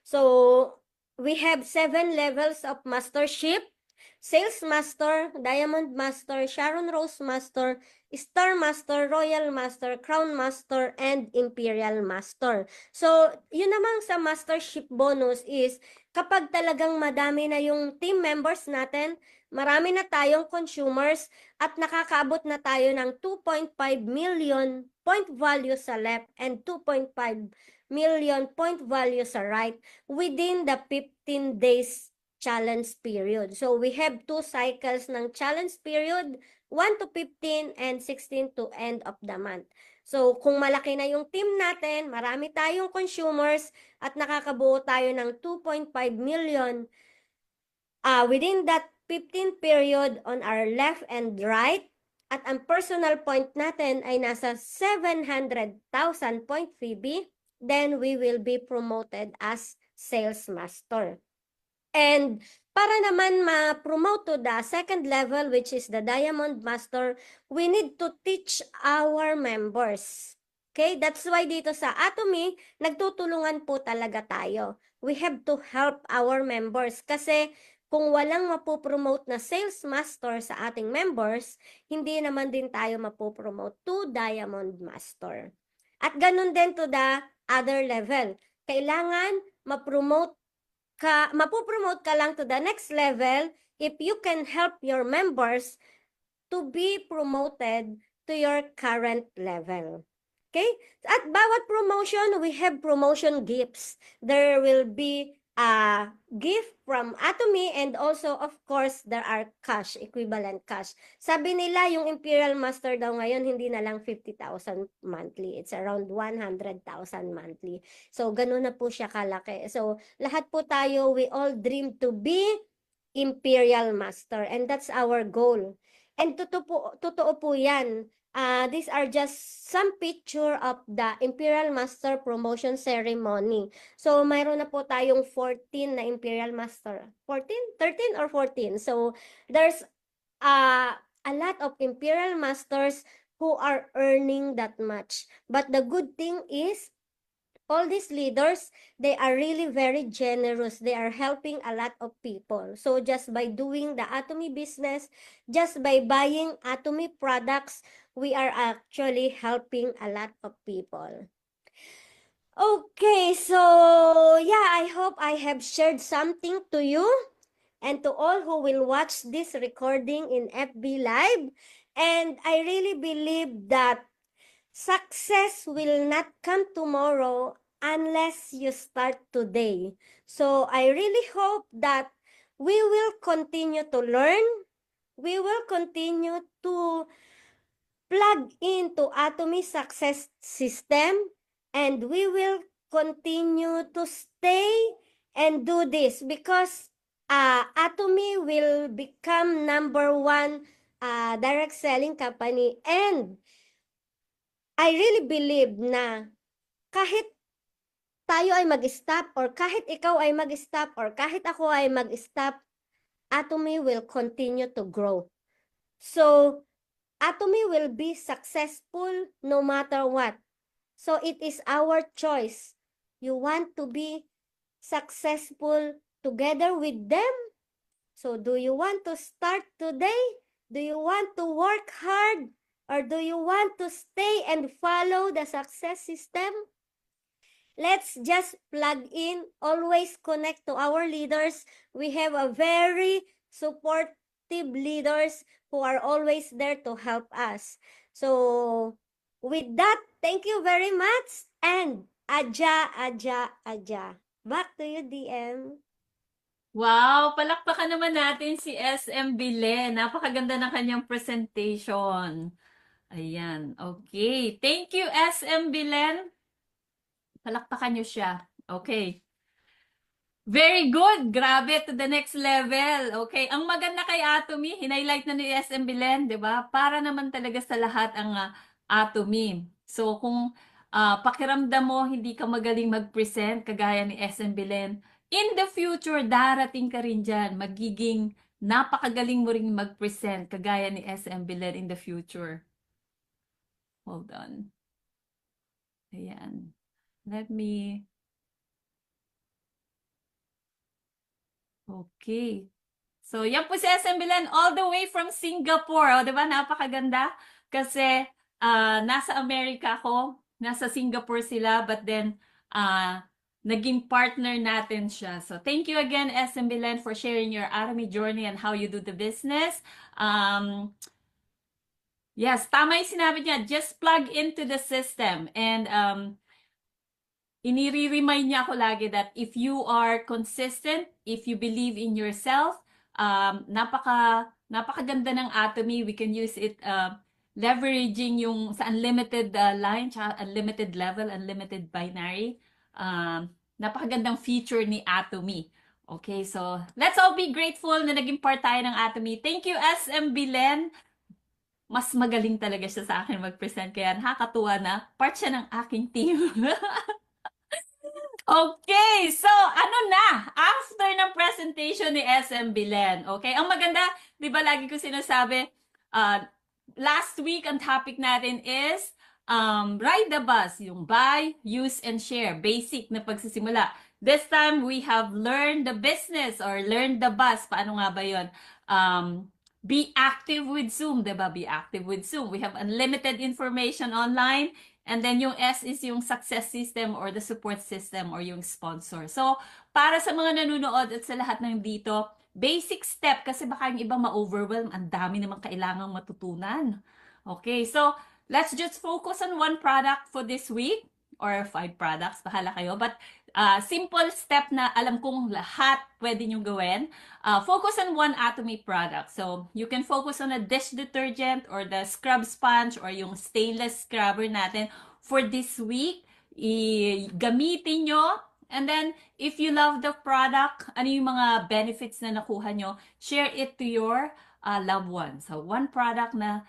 So we have 7 levels of mastership: Sales Master, Diamond Master, Sharon Rose Master, Star Master, Royal Master, Crown Master, and Imperial Master. So, yun namang sa mastership bonus is kapag talagang madami na yung team members natin, marami na tayong consumers, at nakakaabot na tayo ng 2.5 million point value sa left and 2.5 million point value sa right within the 15 days challenge period. So we have 2 cycles ng challenge period, 1 to 15 and 16 to end of the month. So kung malaki na yung team natin, marami tayong consumers, at nakakabuo tayo ng 2.5 million within that 15 period on our left and right, at ang personal point natin ay nasa 700,000 point PB, then we will be promoted as Sales Master. And para naman ma-promote to the second level, which is the Diamond Master, we need to teach our members. Okay? That's why dito sa Atomy, nagtutulungan po talaga tayo. We have to help our members kasi kung walang mapopromote na Sales Master sa ating members, hindi naman din tayo mapopromote to Diamond Master. At ganun din to the other level. Kailangan mapopromote ka lang to the next level if you can help your members to be promoted to your current level. Okay? At bawat promotion, we have promotion gifts. There will be a gift from Atomy, and also, of course, there are cash, equivalent cash. Sabi nila, yung Imperial Master daw ngayon, hindi na lang 50,000 monthly. It's around 100,000 monthly. So, ganun na po siya kalaki. So, lahat po tayo, we all dream to be Imperial Master, and that's our goal. And totoo po yan. These are just some picture of the Imperial Master promotion ceremony. So, mayroon na po tayong 14 na Imperial Master. 14? 13 or 14? So, there's a lot of Imperial Masters who are earning that much. But the good thing is, all these leaders, they are really very generous. They are helping a lot of people. So just by doing the Atomy business, just by buying Atomy products, we are actually helping a lot of people. Okay, so yeah, I hope I have shared something to you and to all who will watch this recording in FB Live. And I really believe that success will not come tomorrow unless you start today. So I really hope that we will continue to learn. We will continue to plug into Atomy success system, and we will continue to stay and do this because Atomy will become #1 direct selling company. And I really believe na kahit tayo ay mag-stop or kahit ikaw ay mag-stop or kahit ako ay mag-stop, Atomy will continue to grow. So, Atomy will be successful no matter what. So, it is our choice. You want to be successful together with them? So, do you want to start today? Do you want to work hard? Or do you want to stay and follow the success system? Let's just plug in, always connect to our leaders. We have a very supportive leaders who are always there to help us. So, with that, thank you very much. And aja, aja, aja. Back to you, DM. Wow, palakpakan naman natin si SM Bilen. Napakaganda ng kanyang presentation. Ayan, okay. Thank you, SM Bilen. Palakpakan niyo siya. Okay. Very good. Grabe, to the next level. Okay. Ang maganda kay Atomy, hinighlight na ni SM Bilen, di ba? Para naman talaga sa lahat ang Atomy. So, kung pakiramdam mo, hindi ka magaling mag-present, kagaya ni SM Bilen, in the future, darating ka rin dyan. Magiging napakagaling mo rin mag-present, kagaya ni SM Bilen in the future. Hold on. Ayan. Let me... Okay. So, yan po si SM Bilen all the way from Singapore. O, diba? Napakaganda. Kasi, nasa Amerika ako. Nasa Singapore sila. But then, naging partner natin siya. So, thank you again, SM Bilen, for sharing your Atomy journey and how you do the business. Yes, tama yung sinabi niya. Just plug into the system. And, inire-remind niya ako lagi that if you are consistent, if you believe in yourself, napakaganda ng Atomy. We can use it leveraging yung sa unlimited line, tsaka unlimited level, unlimited binary. Napakagandang feature ni Atomy. Okay, so let's all be grateful na naging part tayo ng Atomy. Thank you, SM Bilen. Mas magaling talaga siya sa akin mag-present. Kaya nakakatuwa na part siya ng aking team. Okay, so ano na? After ng presentation ni SM Bilen, okay? Ang maganda, di ba lagi ko sinasabi, last week ang topic natin is ride the bus, yung buy, use, and share. Basic na pagsisimula. This time, we have learned the business or learned the bus. Paano nga ba yun? Be active with Zoom, di ba? Be active with Zoom. We have unlimited information online. And then yung S is yung success system or the support system or yung sponsor. So, para sa mga nanonood at sa lahat ng dito, basic step kasi baka yung iba ma-overwhelm. Ang dami namang kailangang matutunan. Okay, so let's just focus on one product for this week or 5 products. Bahala kayo. But simple step na alam kong lahat pwede nyo gawin. Focus on one Atomy product. So, you can focus on a dish detergent or the scrub sponge or yung stainless scrubber natin for this week. Gamitin nyo. And then, if you love the product, ano yung mga benefits na nakuha nyo, share it to your loved ones. So, one product na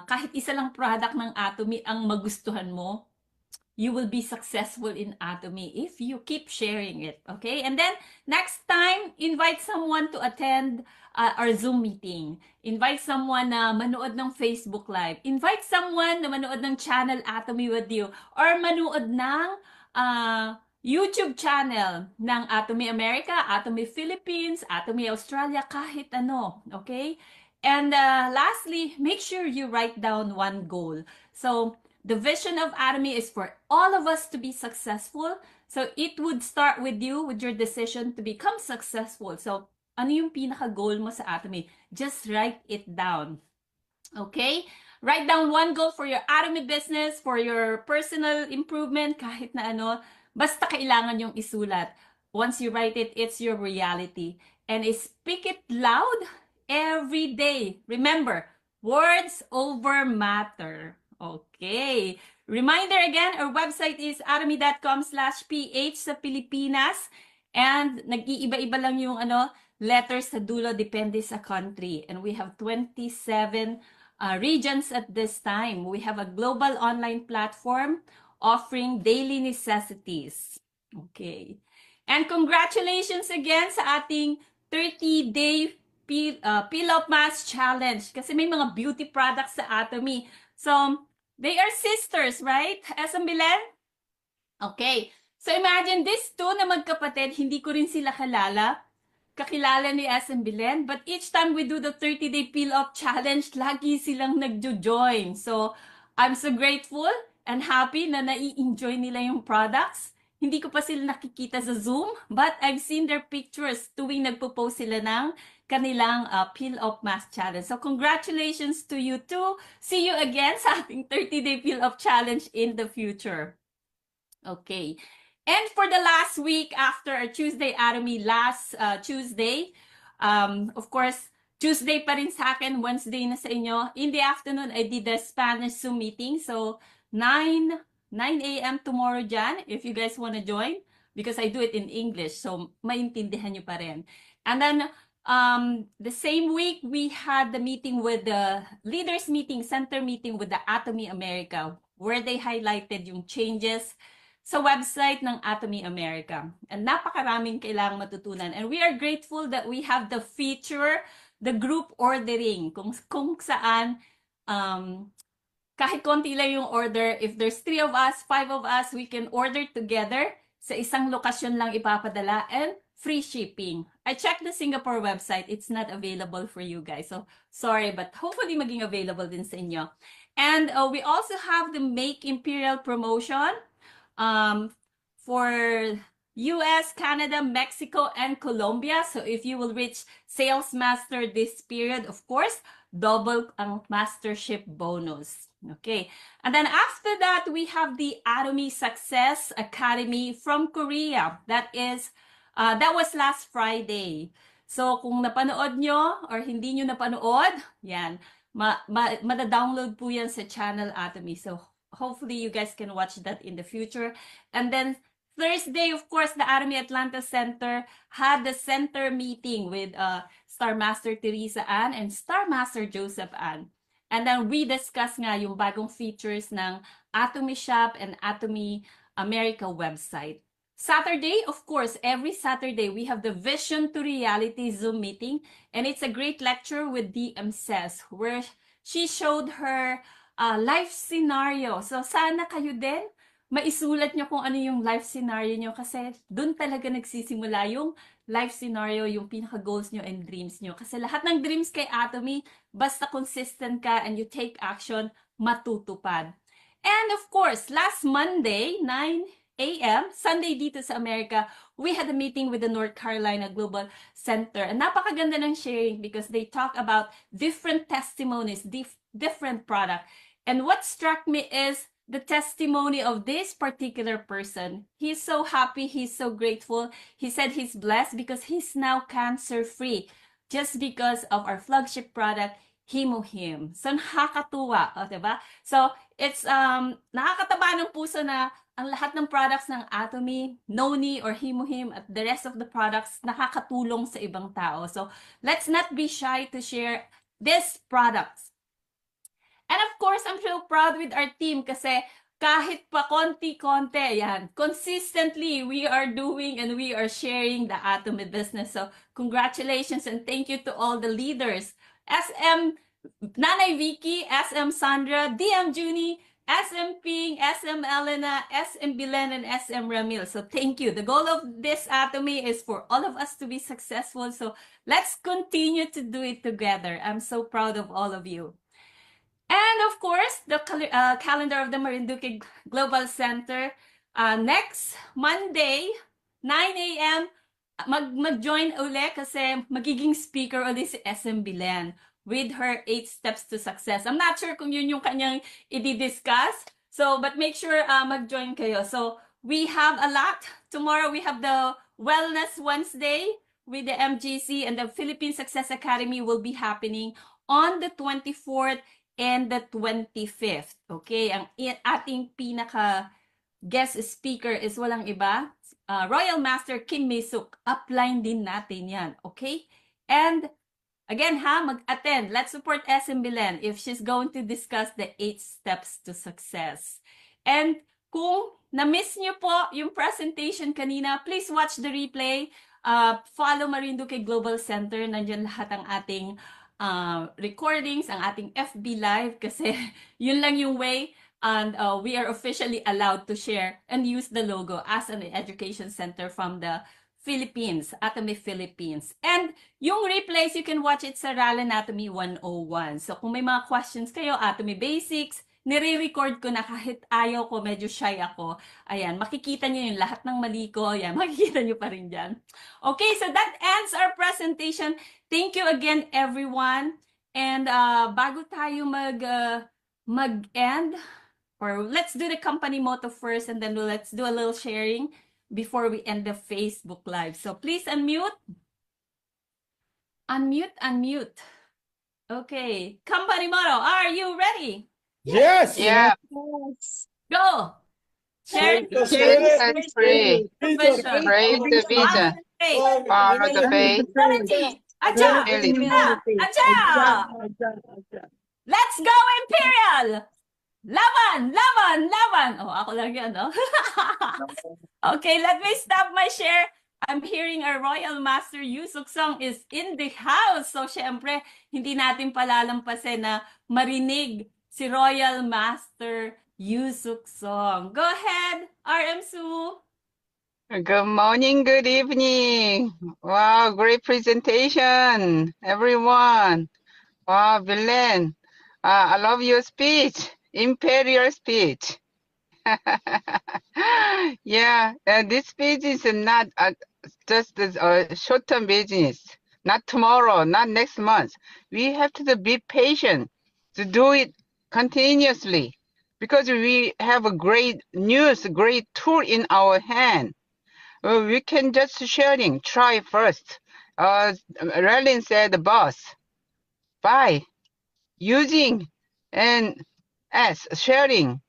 kahit isa lang product ng Atomy ang magustuhan mo, you will be successful in Atomy if you keep sharing it, okay? And then, next time, invite someone to attend our Zoom meeting. Invite someone na manood ng Facebook Live. Invite someone na manood ng channel Atomy with you or manood ng YouTube channel ng Atomy America, Atomy Philippines, Atomy Australia, kahit ano, okay? And lastly, make sure you write down one goal. So, the vision of Atomy is for all of us to be successful. So, it would start with you, with your decision to become successful. So, ano yung pinaka-goal mo sa Atomy? Just write it down. Okay? Write down one goal for your Atomy business, for your personal improvement, kahit na ano. Basta kailangan yung isulat. Once you write it, it's your reality. And speak it loud every day. Remember, words over matter. Okay. Reminder again, our website is atomy.com/ph sa Pilipinas. And nag-iiba-iba lang yung letters sa dulo, depende sa country. And we have 27 regions at this time. We have a global online platform offering daily necessities. Okay. And congratulations again sa ating 30-day Peel Off Mask Challenge. Kasi may mga beauty products sa Atomy. So, they are sisters, right? SM Bilen? Okay. So, imagine these two na magkapatid, hindi ko rin sila kakilala ni SM Bilen. But each time we do the 30-day Peel Off Challenge, lagi silang nagjo-join. So, I'm so grateful and happy na nai-enjoy nila yung products. Hindi ko pa sila nakikita sa Zoom, but I've seen their pictures tuwing nagpo-post sila ng kanilang Peel Off Mask Challenge. So congratulations to you too. See you again sa ating 30-day Peel Off Challenge in the future. Okay. And for the last week after our Tuesday Atomy last Tuesday, of course, Tuesday pa rin sa akin, Wednesday na sa inyo. In the afternoon, I did the Spanish Zoom meeting. So 9 a.m. tomorrow dyan, if you guys want to join, because I do it in English, so maintindihan nyo pa rin. And then, the same week, we had the meeting with the leaders meeting, center meeting with the Atomy America, where they highlighted yung changes sa website ng Atomy America. And napakaraming kailangang matutunan. And we are grateful that we have the feature, the group ordering, kung saan, kahit konti lang yung order, if there's 3 of us, 5 of us, we can order together. Sa isang lokasyon lang ipapadala and free shipping. I checked the Singapore website. It's not available for you guys. So, sorry, but hopefully maging available din sa inyo. And we also have the Make Imperial promotion for US, Canada, Mexico, and Colombia. So, if you will reach Sales Master this period, of course, double ang mastership bonus. Okay. And then after that, we have the Atomy Success Academy from Korea. That was last Friday. So, kung napanood nyo or hindi nyo napanood, yan, mada-download po yan sa channel Atomy. So, hopefully you guys can watch that in the future. And then Thursday, of course, the Atomy Atlanta Center had the center meeting with Star Master Teresa Ann and Star Master Joseph Ann. And then we discuss nga yung bagong features ng Atomy Shop and Atomy America website. Saturday, of course, every Saturday, we have the Vision to Reality Zoom meeting. And it's a great lecture with DM Says, where she showed her life scenario. So sana kayo din maisulat nyo kung ano yung life scenario nyo kasi doon talaga nagsisimula yung life scenario, yung pinaka-goals nyo and dreams nyo. Kasi lahat ng dreams kay Atomy, basta consistent ka and you take action, matutupad. And of course, last Monday, 9 a.m., Sunday dito sa America, we had a meeting with the North Carolina Global Center. And napakaganda ng sharing because they talk about different testimonies, different product. And what struck me is the testimony of this particular person. He's so happy, he's so grateful. He said he's blessed because he's now cancer-free just because of our flagship product, HemoHim. So, nakakatuwa, diba? So, it's nakakataba ng puso na ang lahat ng products ng Atomy, Noni or HemoHim at the rest of the products nakakatulong sa ibang tao. So, let's not be shy to share these products. And of course, I'm so proud with our team kasi kahit pa konti-konti, yan, consistently we are doing and we are sharing the Atomy business. So, congratulations and thank you to all the leaders. SM Nanay Vicky, SM Sandra, DM Junie, SM Ping, SM Elena, SM Bilen, and SM Ramil. So, thank you. The goal of this Atomy is for all of us to be successful. So, let's continue to do it together. I'm so proud of all of you. And of course, the calendar of the Marinduque Global Center. Next Monday, 9 a.m., mag-join uli kasi magiging speaker uli si SM Bilen with her 8 steps to success. I'm not sure kung yun yung kanyang i-discuss. So, but make sure mag-join kayo. So, we have a lot. Tomorrow, we have the Wellness Wednesday with the MGC and the Philippine Success Academy will be happening on the 24th and the 25th. Okay, ang ating pinaka guest speaker is walang iba, Royal Master Kim Mi-suk. Upline din natin yan, okay? And again ha, mag-attend. Let's support SM Belen if she's going to discuss the 8 steps to success. And kung na-miss niyo po yung presentation kanina, please watch the replay. Follow Marinduque Global Center. Nandiyan lahat ang ating recordings, ang ating FB Live kasi yun lang yung way and we are officially allowed to share and use the logo as an education center from the Philippines, Atomy Philippines. And yung replays, you can watch it sa RAL Anatomy 101. So kung may mga questions kayo, Atomy Basics, nire-record ko na kahit ayaw ko, medyo shy ako. Ayan, makikita nyo yung lahat ng mali ko. Ayan, makikita nyo pa rin dyan. Okay, so that ends our presentation. Thank you again, everyone. And bago tayo mag-end, or let's do the company motto first and then let's do a little sharing before we end the Facebook Live. So please unmute. Unmute. Okay, company motto, are you ready? Yes. Yeah. Go. Share Change and free. vision. Praise the vision. Follow the faith. Strategy. Aja. Aja. Let's go Imperial. Laban. Oh, ako lang yan, no? Okay, let me stop my share. I'm hearing our Royal Master Yu Suk-sung is in the house. So, syempre, hindi natin palalampasin na marinig si Royal Master Yu Suk-sung. Go ahead, RM Su. Good morning, good evening. Wow, great presentation, everyone. Wow, Belen, I love your speech, imperial speech. Yeah, this speech is not just a short-term business, not tomorrow, not next month. We have to be patient to do it continuously because we have a great news, great tool in our hand. We can just sharing, try first. Rallin said, boss, by using and as sharing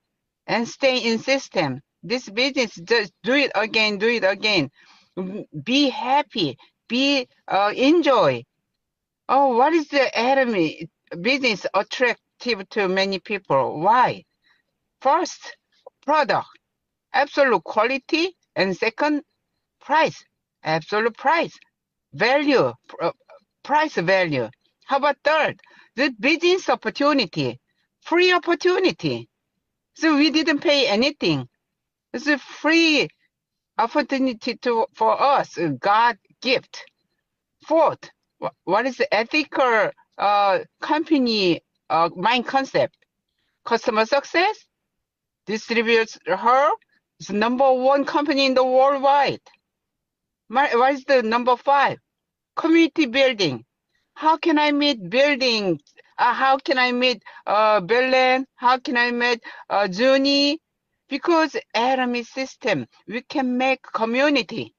and stay in system. This business, just do it again. Be happy, enjoy. Oh, what is the enemy business attractive to many people? Why? First, product, absolute quality, and second, price, absolute price, value, price value. How about third? The business opportunity, free opportunity. So we didn't pay anything. It's a free opportunity for us, a God gift. Fourth, what is the ethical company mind concept? Customer success distributes her. It's #1 company in the worldwide. What is the number 5? Community building. How can I meet building? How can I meet Belen? How can I meet Juni? Because Army system, we can make community.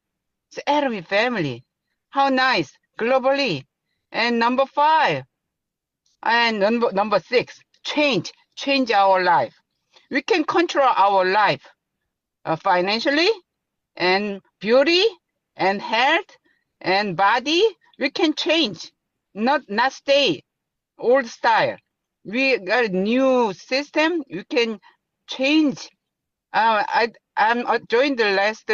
It's Army family. How nice, globally. And number 5, and number 6, change our life. We can control our life financially, and beauty, and health, and body. We can change, not stay old style. We got a new system. You can change. I'm joined the last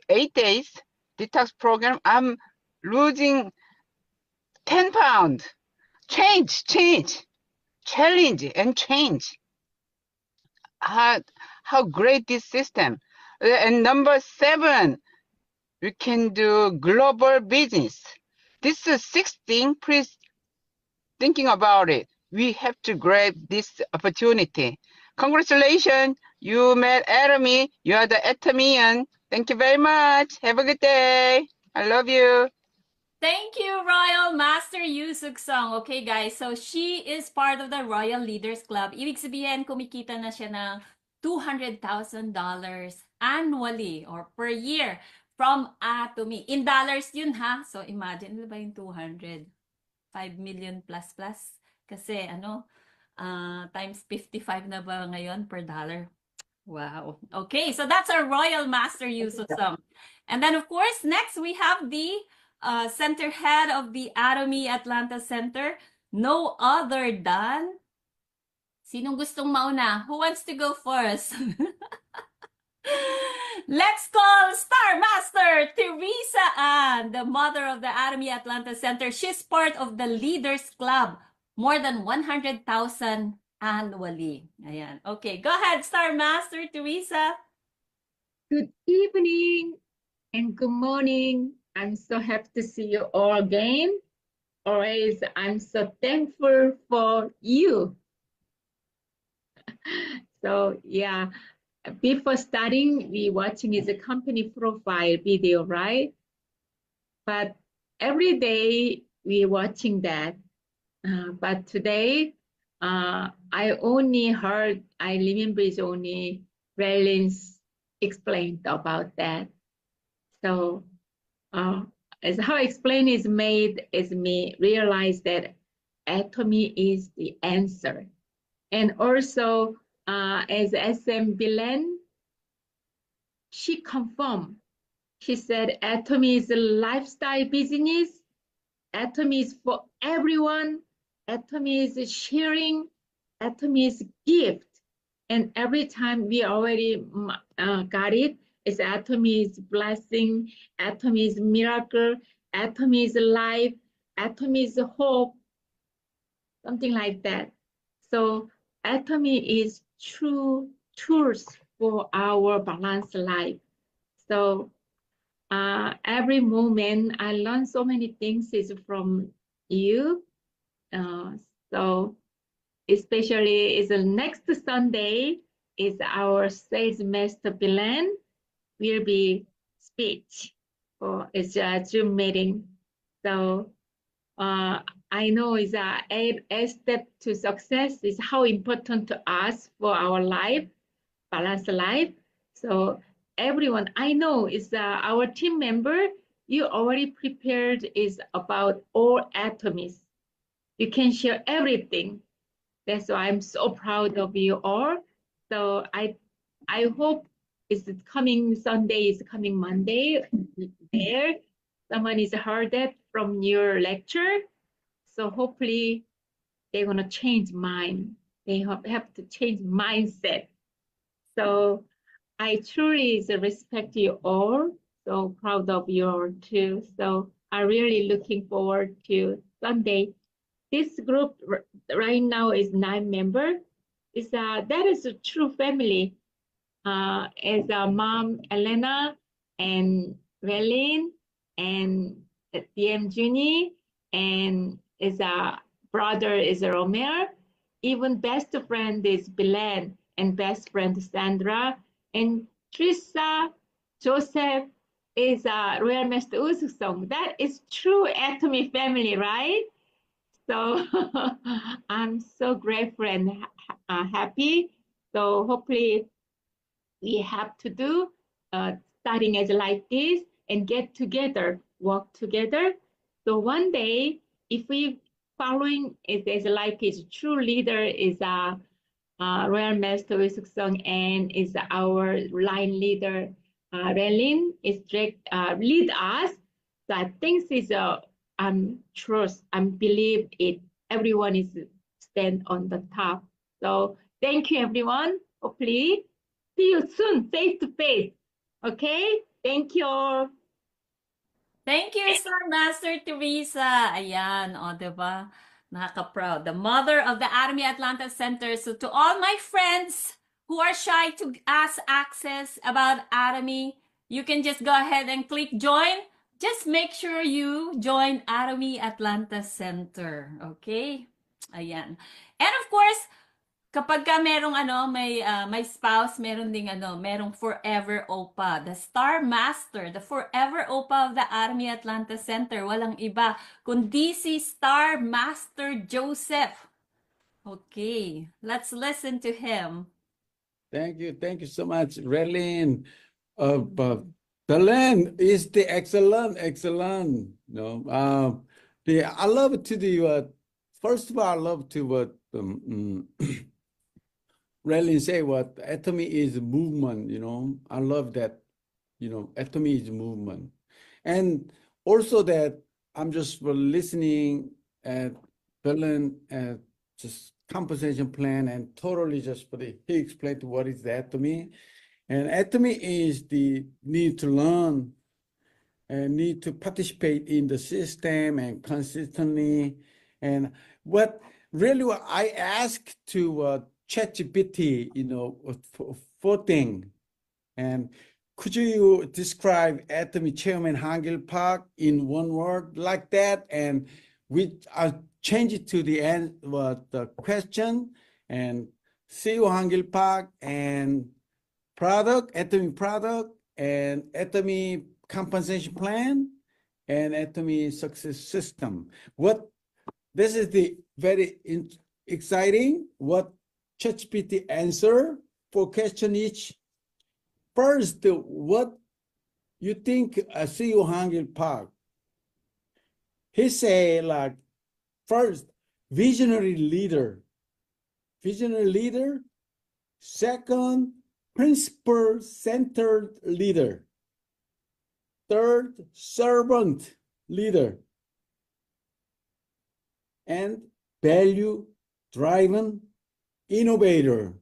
8 days detox program. I'm losing 10 pounds. Change, challenge and change. How great this system. And number 7, we can do global business. This is 6th thing. Please thinking about it. We have to grab this opportunity. Congratulations, you met Atomy. You are the Atomian. Thank you very much. Have a good day. I love you. Thank you, Royal Master Yu Suk-sung. Okay, guys. So, she is part of the Royal Leaders Club. Ibig sabihin, kumikita na siya ng $200,000 annually or per year from Atomy. In dollars yun, ha? So, imagine, ano ba yung 200? 5 million plus. Kasi, times 55 na ba ngayon per dollar? Wow. Okay, so that's our Royal Master Yusuf-sum. And then, of course, next we have the center head of the Atomy Atlanta Center, no other than... Sinong gustong mauna? Who wants to go first? Let's call Star Master Teresa Ann, the mother of the Atomy Atlanta Center. She's part of the Leaders Club, more than 100,000 annually. Ayan. Okay, go ahead, Star Master Teresa. Good evening and good morning. I'm so happy to see you all again. Always, I'm so thankful for you. So yeah, before starting, we watching is a company profile video, right? But every day we watching that. But today, I only heard, I remember it's only Raylan's explained about that. So as how explain is made is me realize that atomy is the answer. And also as SM Bilen, she confirmed, she said atomy is a lifestyle business, atomy is for everyone, atomy is sharing, atomy is gift. And every time we already got it, it's atomy is blessing, atomy is miracle, atomy is life, atomy is hope, something like that. So atomy is true tools for our balanced life. So every moment I learn so many things is from you. So especially is the next Sunday is our sales master Bilen will be speech or it's a Zoom meeting. So I know is a step to success is how important to us for our life, balanced life. So everyone I know is our team member, you already prepared is about all atomies. You can share everything. That's why I'm so proud of you all. So I hope it's coming Sunday, is coming Monday. There, someone is heard that from your lecture. So hopefully they're gonna change mind. They have to change mindset. So I truly respect you all. So proud of you all too. So I'm really looking forward to Sunday. This group right now is 9 members. That is a true family. As mom Elena and Relin and DM Junie and as a brother is Romer. Even best friend is Bilen and best friend Sandra and Trissa, Joseph is Royal Master Usuk-sung. That is true Atomy family, right? So I'm so grateful and happy. So hopefully we have to do starting as like this and get together, work together. So one day, if we following it as like his true leader is Royal Master Usuk-sung and is our line leader Relin is lead us. So I think is trust and believe it. Everyone is stand on the top. So thank you, everyone. Hopefully, see you soon, face to face. Okay? Thank you all. Thank you, Star Master Teresa. Ayan, o, diba? Nakaka-proud. The mother of the Atomy Atlanta Center. So to all my friends who are shy to ask access about Atomy, you can just go ahead and click join. Just make sure you join Atomy Atlanta Center. Okay? Ayan. And of course, kapag ka merong may spouse, meron ding merong Forever Opa, the Star Master, the Forever Opa of the Atomy Atlanta Center. Walang iba kundi si Star Master Joseph. Okay, let's listen to him. Thank you so much, Relin. Belen is the excellent. No, I love to the first of all, I love to Relin say what Atomy is movement, I love that, Atomy is movement. And also that I'm just listening at Berlin and just compensation plan and totally just he explained what is the Atomy. And Atomy is the need to learn and need to participate in the system and consistently. And what I asked to ChatGPT, for thing. And could you describe Atomy Chairman Hangil Park in one word like that? And I change it to the end, the question, and CEO Hangil Park and product, Atomy product, and Atomy compensation plan, and Atomy success system. This is the very exciting what ChatGPT answer for question each. First, what you think CEO Hangil Park? He say like, first, visionary leader. Second, principle-centered leader. Third, servant leader. And value-driven innovator.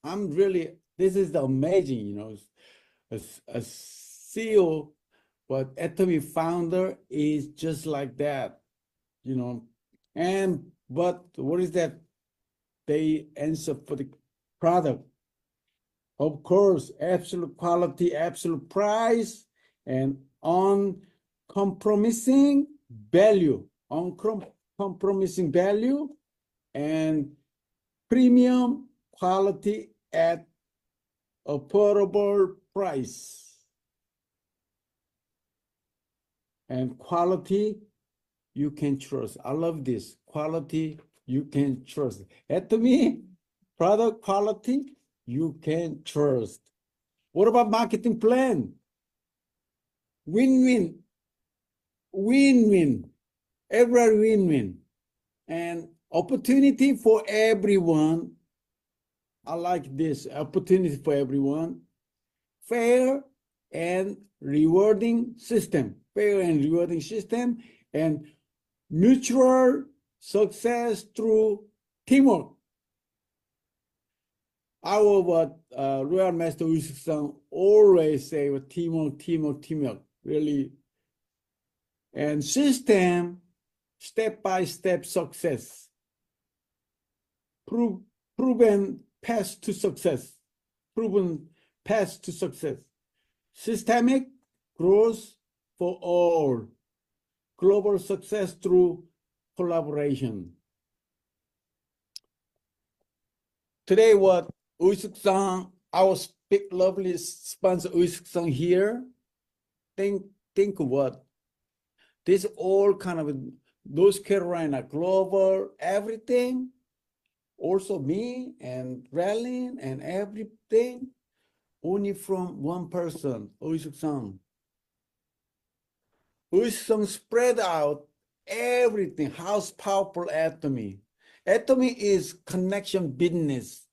This is amazing, a CEO, but Atomy founder is just like that, but what is that? They answer for the product. Of course, absolute quality, absolute price, and uncompromising value, and premium quality at affordable price. And quality you can trust. I love this. Quality you can trust. Atomy, product quality you can trust. What about marketing plan? Win-win. Win-win. Every win-win. And opportunity for everyone. I like this. Opportunity for everyone. Fair and rewarding system. Fair and rewarding system. And mutual success through teamwork. Our Royal Master Usyk-san always say teamwork, really. And system, step-by-step success. Proven path to success. Systemic growth for all. Global success through collaboration. Today, what Usyk-san, our lovely sponsor Usyk-san here, think what? This all kind of North Carolina, global, everything. Also me and Relin and everything, only from one person, Usyk-san. Usyk-san spread out everything, how's powerful Atomy. Atomy is connection business.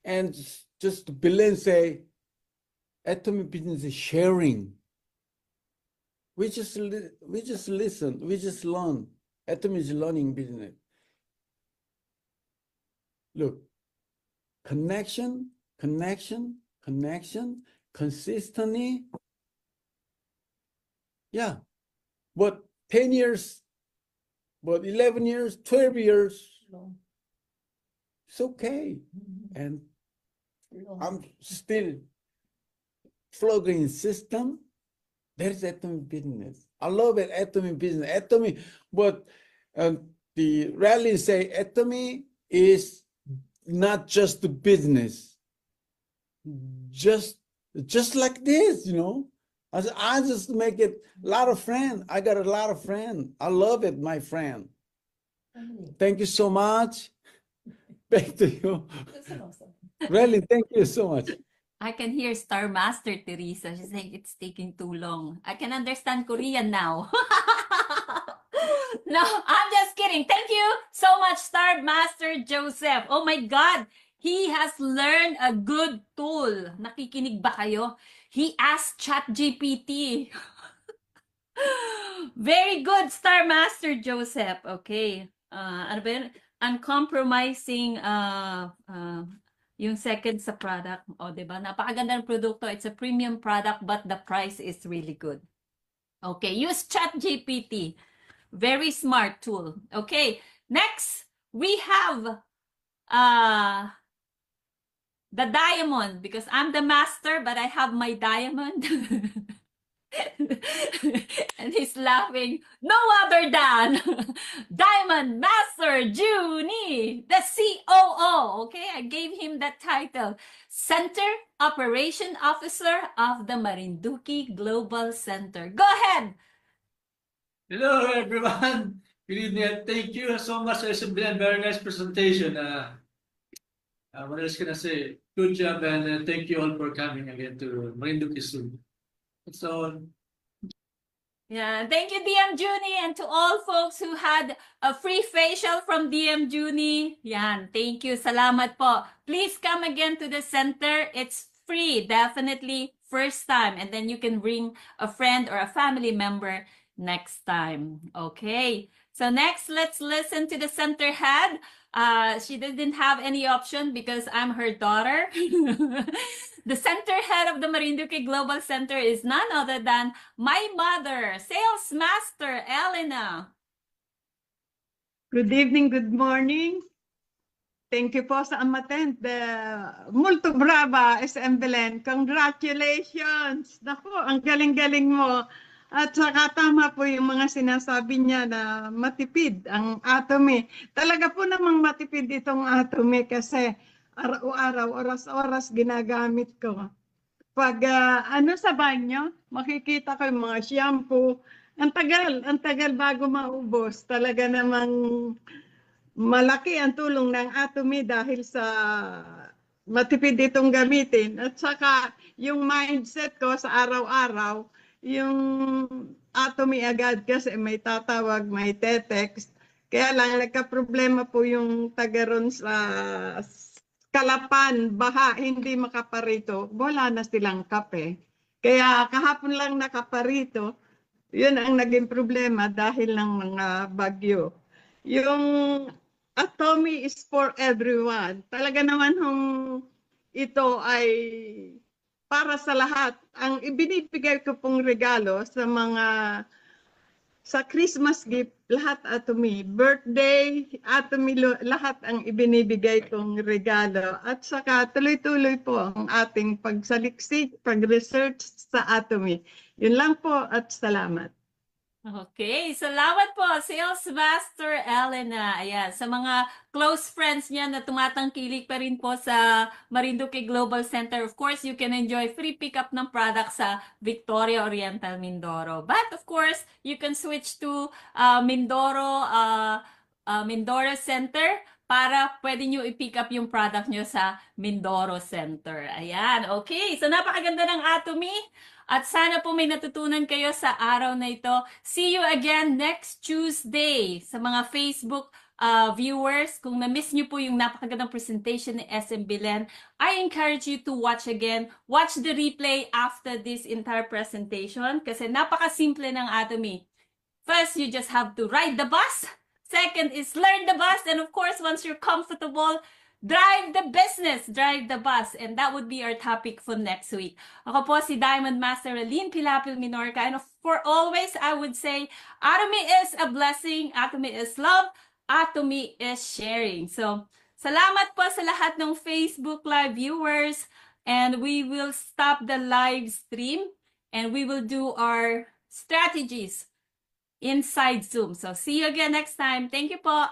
And just Bilen say, Atomy business is sharing. We just listen, we just learn. Atomy is learning business. Look, connection, consistently. Yeah, but 10 years, but 11 years, 12 years, it's okay. And I'm still flogging system. There's Atomy business. I love it, Atomy business. Atomy, but the rally say Atomy is not just the business. Just like this, I just make it a lot of friends. I got a lot of friends. I love it, my friend. Thank you so much. Back to you. Really, thank you so much. I can hear Star Master Teresa. She's saying it's taking too long. I can understand Korean now. No, I'm just kidding. Thank you so much, Star Master Joseph. Oh my God. He has learned a good tool. Nakikinig ba kayo? He asked ChatGPT. Very good, Star Master Joseph. Okay. Ano ba yun? Uncompromising yung second sa product. O, diba? Napakaganda ng produkto. It's a premium product, but the price is really good. Okay. Use ChatGPT. Very smart tool. Okay. Next, we have the diamond, because I'm the master, but I have my diamond. And he's laughing. No other than Diamond Master Junie, the COO. Okay, I gave him that title. Center Operation Officer of the Marinduque Global Center. Go ahead. Hello, everyone. Good evening, and thank you so much, SMBN. Very nice presentation. What else can I say? Good job, and thank you all for coming again to Marinduque soon. So, yeah, thank you, DM Junie, and to all folks who had a free facial from DM Junie. Yan, thank you. Salamat po. Please come again to the center. It's free, definitely first time, and then you can bring a friend or a family member next time. Okay. So next, let's listen to the center head. She didn't have any option because I'm her daughter. The center head of the Marinduque Global Center is none other than my mother, Sales Master Elena. Good evening, good morning. Thank you po sa umattend. Multo brava, SM Belen. Congratulations! Naku, ang galing-galing mo. At saka tama po yung mga sinasabi niya na matipid ang Atomy. Talaga po namang matipid itong Atomy kasi araw-araw, oras-oras ginagamit ko. Pag sa banyo, makikita ko yung mga shampoo. Ang tagal bago maubos. Talaga namang malaki ang tulong ng Atomy dahil sa matipid itong gamitin. At saka yung mindset ko sa araw-araw, yung Atomy agad kasi may tatawag, may text. Kaya lang nagka-problema po yung taga ron sa Kalapan, baha, hindi makaparito. Wala na silang kape. Kaya kahapon lang nakaparito. Yun ang naging problema dahil ng mga bagyo. Yung Atomy is for everyone. Talaga naman ito ay para sa lahat. Ang ibinibigay ko pong regalo sa Christmas gift, lahat Atomy. Birthday, Atomy, lahat ang ibinibigay kong regalo. At saka tuloy-tuloy po ang ating pagsaliksik, pag-research sa Atomy. Yun lang po at salamat. Okay, salamat po, Sales Master Elena. Ayan, sa mga close friends niya na tumatangkilik pa rin po sa Marinduque Global Center, of course, you can enjoy free pickup ng product sa Victoria Oriental, Mindoro. But of course, you can switch to Mindoro Center para pwede nyo i-pick up yung product nyo sa Mindoro Center. Ayan, okay. So napakaganda ng Atomy. At sana po may natutunan kayo sa araw na ito. See you again next Tuesday. Sa mga Facebook viewers, kung na-miss nyo po yung napakagandang presentation ni SM Belen, I encourage you to watch again. Watch the replay after this entire presentation kasi napakasimple ng Atomy. First, you just have to ride the bus. Second is learn the bus. And of course, once you're comfortable, drive the business, drive the bus. And that would be our topic for next week. Ako po si Diamond Master Aline Pilapil Minorca. And for always, I would say, Atomy is a blessing. Atomy is love. Atomy is sharing. So, salamat po sa lahat ng Facebook Live viewers. And we will stop the live stream. And we will do our strategies inside Zoom. So, see you again next time. Thank you po.